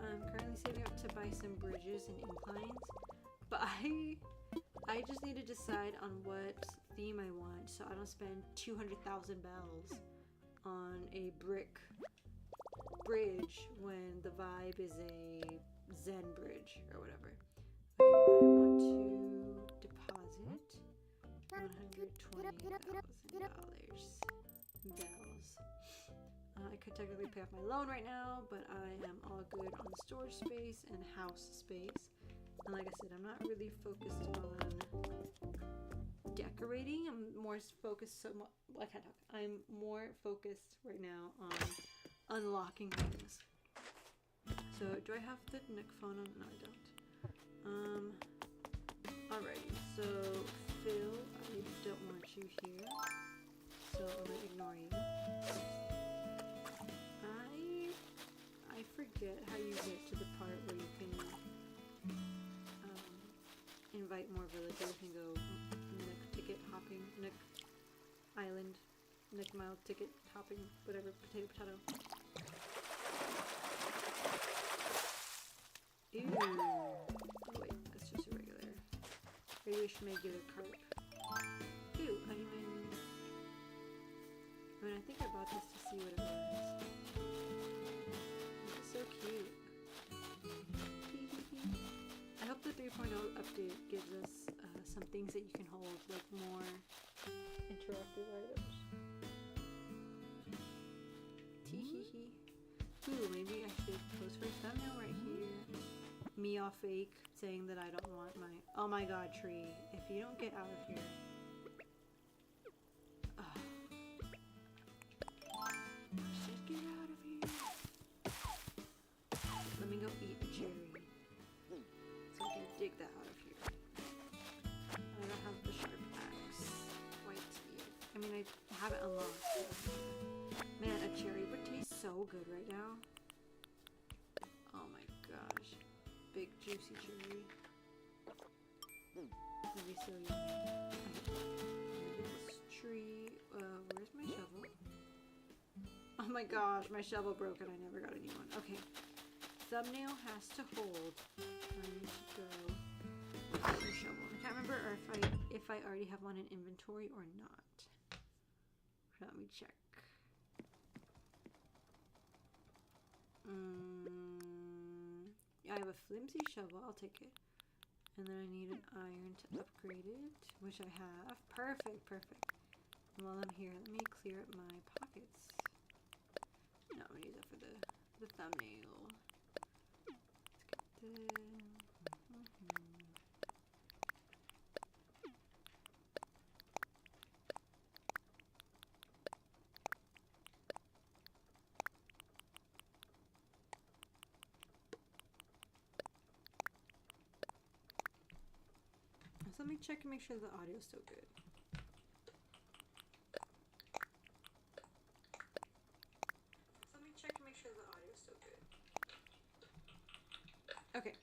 I'm currently saving up to buy some bridges and inclines, but I just need to decide on what theme I want so I don't spend 200,000 bells on a brick bridge when the vibe is a Zen bridge or whatever. Okay, I want to deposit $120,000 bells. I could technically pay off my loan right now, but I am all good on storage space and house space. And like I said, I'm not really focused on decorating. I'm more focused. I can't talk. I'm more focused right now on unlocking things. So do I have the Nick phone on? No, I don't. Alrighty. So Phil, I don't want you here. So I'm gonna ignore you. I forget how you get to the part where you can invite more villagers and go Nick ticket hopping, Nick island, Nick mile ticket hopping, whatever, potato. Ew. Oh wait, that's just a regular. Maybe we should make it a carp. Ew, I think I bought this to see what it was. This is so cute. I hope the 3.0 update gives us some things that you can hold, like more interactive items. Teehee. Ooh, maybe I should post for a thumbnail right here. Me off fake saying that I don't want my. Oh my god, tree. If you don't get out of here. Just get out of here. Let me go eat a cherry. So I can dig that out of here. I don't have the sharp axe. White yet. I mean, I have it unlocked. Man, a cherry would taste so good right now. Oh my gosh. Big juicy cherry. That'd be so yummy. Okay. This tree. Where's my shovel? Oh my gosh, my shovel broke and I never got a new one. Okay. Thumbnail has to hold. I need to go with the shovel. I can't remember if I already have one in inventory or not. Let me check. I have a flimsy shovel. I'll take it. And then I need an iron to upgrade it, which I have. Perfect. And while I'm here, let me clear up my pockets. No, I'm gonna use that for the thumbnail. Let's get this. So let me check and make sure the audio is still good. Okay,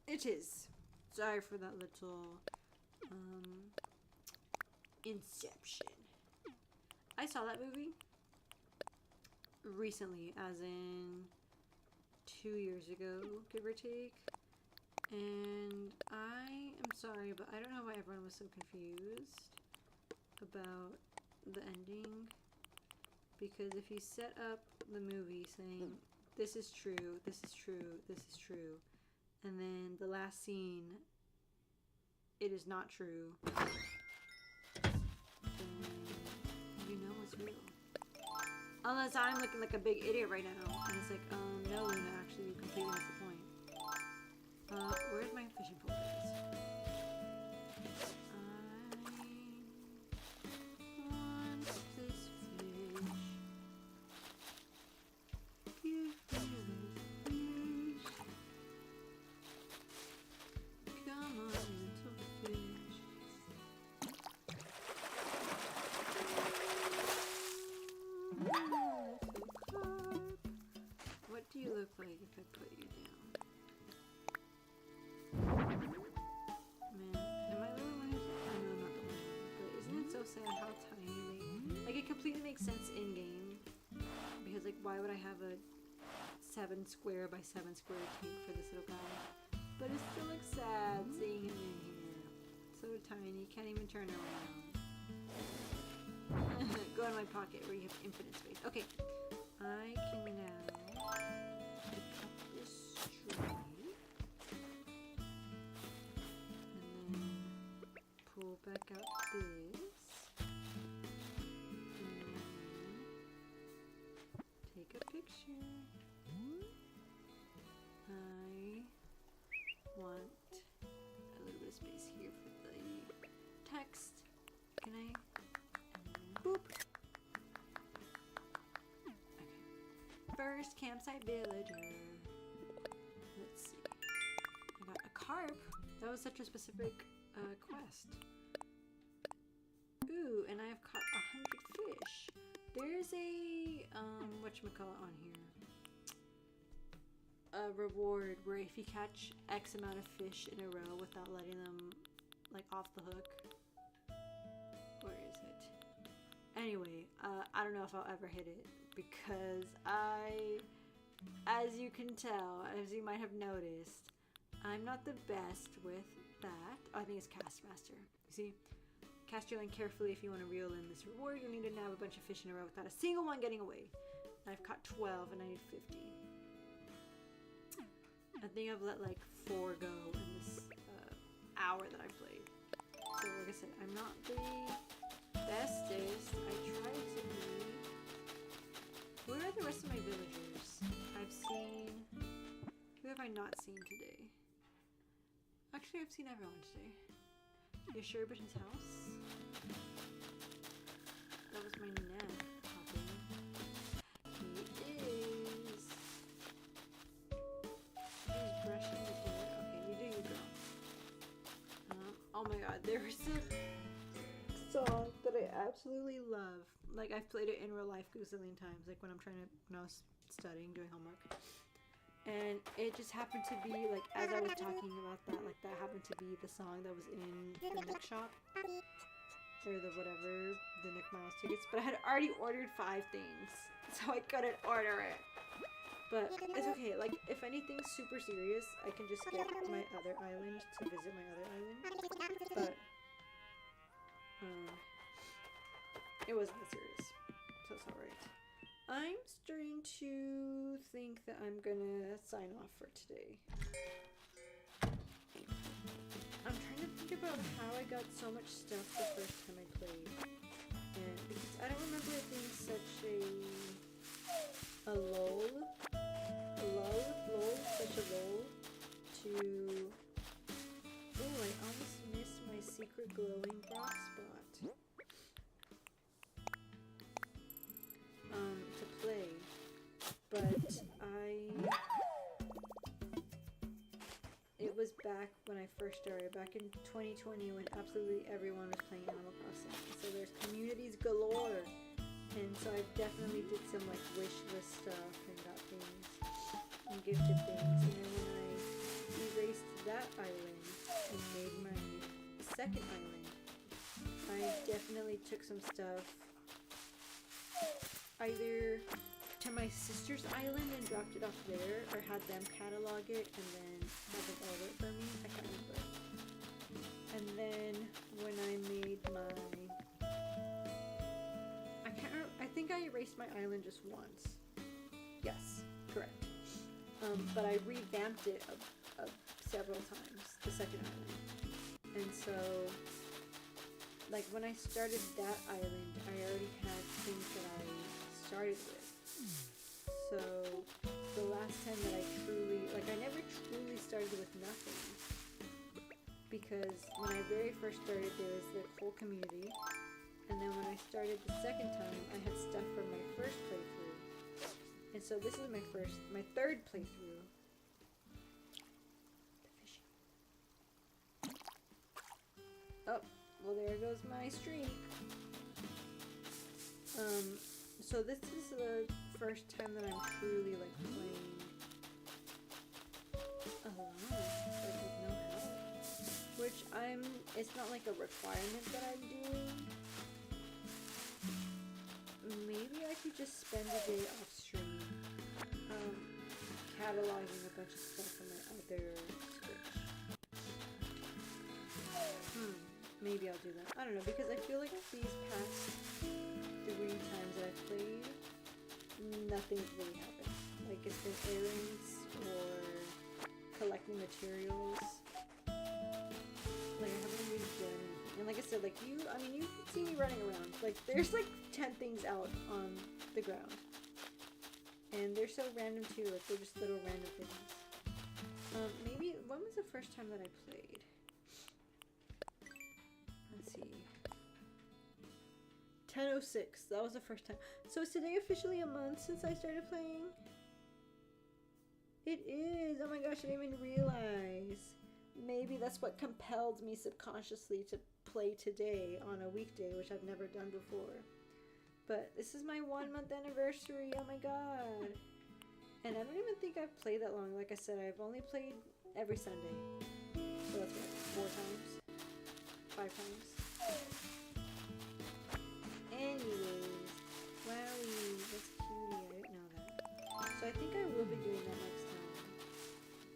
it is. Sorry for that little inception. I saw that movie recently, as in 2 years ago, give or take. And I am sorry, but I don't know why everyone was so confused about the ending. Because if you set up the movie saying, this is true, this is true, this is true, and then the last scene, it is not true, then you know it's real. Unless I'm looking like a big idiot right now, and it's like, no, Luna, actually, you completely missed the point. Where's my fishing pole? I want this fish. Give me this fish. Come on, little fish. Little carp. What do you look like if I put you down? Sad how tiny they, like, it completely makes sense in game, because like why would I have a 7 square by 7 square tank for this little guy, but it still looks sad seeing him in here, so tiny, can't even turn around. Go in my pocket where you have infinite space. Okay, I can now pick up this string and then pull back out this. Take a picture. I want a little bit of space here for the text. first campsite villager. Let's see. I got a carp. That was such a specific quest. Ooh, and I have caught 100 fish. There's a whatchamacallit on here. A reward where if you catch X amount of fish in a row without letting them like off the hook. Where is it? Anyway, I don't know if I'll ever hit it because as you can tell, as you might have noticed, I'm not the best with that. Oh, I think it's Cast Master. You see? Cast your line carefully if you want to reel in this reward. You'll need to nab a bunch of fish in a row without a single one getting away. I've caught 12 and I need 50. I think I've let like 4 go in this hour that I've played. So like I said, I'm not the bestest. I try to be. Where are the rest of my villagers? I've seen. Who have I not seen today? Actually, I've seen everyone today. Is Sherbet's house? That was my net popping. He is. He's brushing the hair. Okay, you do you, girl. Oh my god, there was a song that I absolutely love. Like, I've played it in real life a gazillion times. Like, when I was studying, doing homework. And it just happened to be, like, as I was talking about that, like, that happened to be the song that was in the Nick shop. Or the whatever, the Nick Miles tickets. But I had already ordered 5 things. So I couldn't order it. But it's okay. Like, if anything's super serious, I can just get my other island to visit my other island. But, it wasn't that serious. So it's alright. I'm starting to think that I'm gonna sign off for today. I'm trying to think about how I got so much stuff the first time I played. And because I don't remember it being such a lull, such a lull to... Oh, I almost missed my secret glowing rock spot. To play, but it was back when I first started, back in 2020 when absolutely everyone was playing Animal Crossing, so there's communities galore, and so I definitely did some like wish list stuff and got things and gifted things, and then when I erased that island and made my second island, I definitely took some stuff either to my sister's island and dropped it off there, or had them catalog it and then have them order it for me. I can't remember. And then when I made my... I think I erased my island just once. Yes, correct. But I revamped it several times, the second island. And so... like, when I started that island, I already had things that I started with. So, the last time that I truly, like, I never truly started with nothing. Because when I very first started, there was the whole community. And then when I started the second time, I had stuff from my first playthrough. And so this is my third playthrough. The fishing. Oh. Well, there goes my streak. So this is the first time that I'm truly like playing alone, like with no help. Which it's not like a requirement that I'm doing. Maybe I could just spend a day off stream, cataloging a bunch of stuff on my other Switch. Maybe I'll do that. I don't know, because I feel like these past 3 times that I've played, nothing's really happened. Like, it's been errands or collecting materials. Like, I haven't really done anything. And like I said, like, you can see me running around. Like, there's like 10 things out on the ground. And they're so random too, like, they're just little random things. Maybe, when was the first time that I played? Let's see. 10:06. That was the first time. So is today officially a month since I started playing? It is. Oh my gosh, I didn't even realize. Maybe that's what compelled me subconsciously to play today on a weekday, which I've never done before. But this is my 1 month anniversary. Oh my god. And I don't even think I've played that long. Like I said, I've only played every Sunday. So that's what, 4 times? 5 times? Anyways. Wowie, that's cutie. I didn't know that. So I think I will be doing that next time.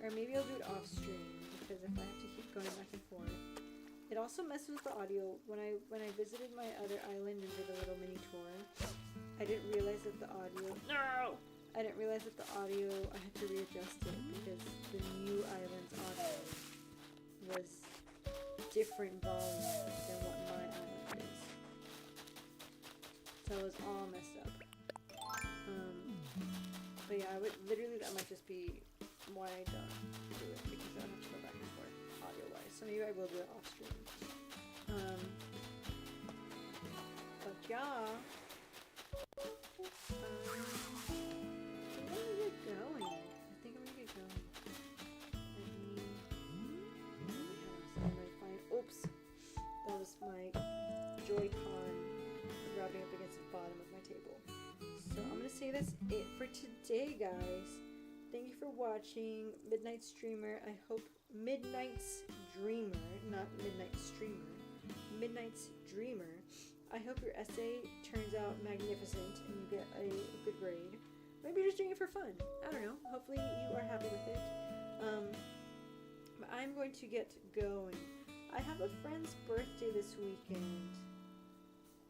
Or maybe I'll do it off stream, because if I have to keep going back and forth. It also messes with the audio. When I visited my other island and did a little mini tour, I didn't realize that the audio... No! I didn't realize that the audio, I had to readjust it, because the new island's audio was different volume than what my island is. So it was all messed up. But yeah, that might just be why I don't do it, because I don't have to go back and forth audio-wise. So maybe I will do it off stream. But yeah. I'm gonna get going. I think I'm gonna get going. Let me find. Oops. That was my Joy-Con rubbing up against the bottom of my table. So I'm gonna say that's it for today, guys. Thank you for watching Midnight Streamer. I hope Midnight's Dreamer, not Midnight Streamer, Midnight's Dreamer. I hope your essay turns out magnificent and you get a good grade. Maybe you're just doing it for fun. I don't know. Hopefully you are happy with it. But I'm going to get going. I have a friend's birthday this weekend.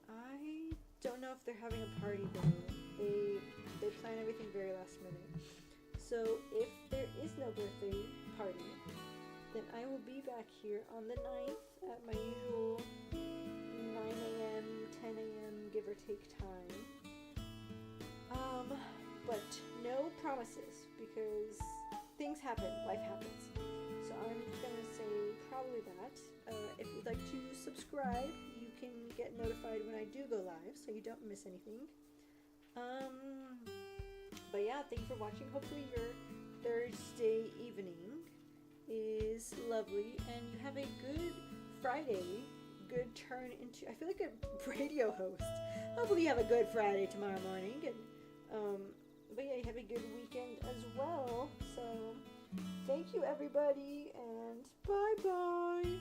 I don't know if they're having a party though. They plan everything very last minute. So if there is no birthday party, then I will be back here on the 9th at my usual 9 a.m., 10 a.m. give or take time. But no promises, because things happen, life happens. So I'm gonna say probably that. If you'd like to subscribe, you can get notified when I do go live, so you don't miss anything. But yeah, thank you for watching. Hopefully your Thursday evening is lovely and you have a good Friday, good turn into, I feel like a radio host. Hopefully you have a good Friday tomorrow morning, and but yeah, you have a good weekend as well. So thank you everybody, and bye bye.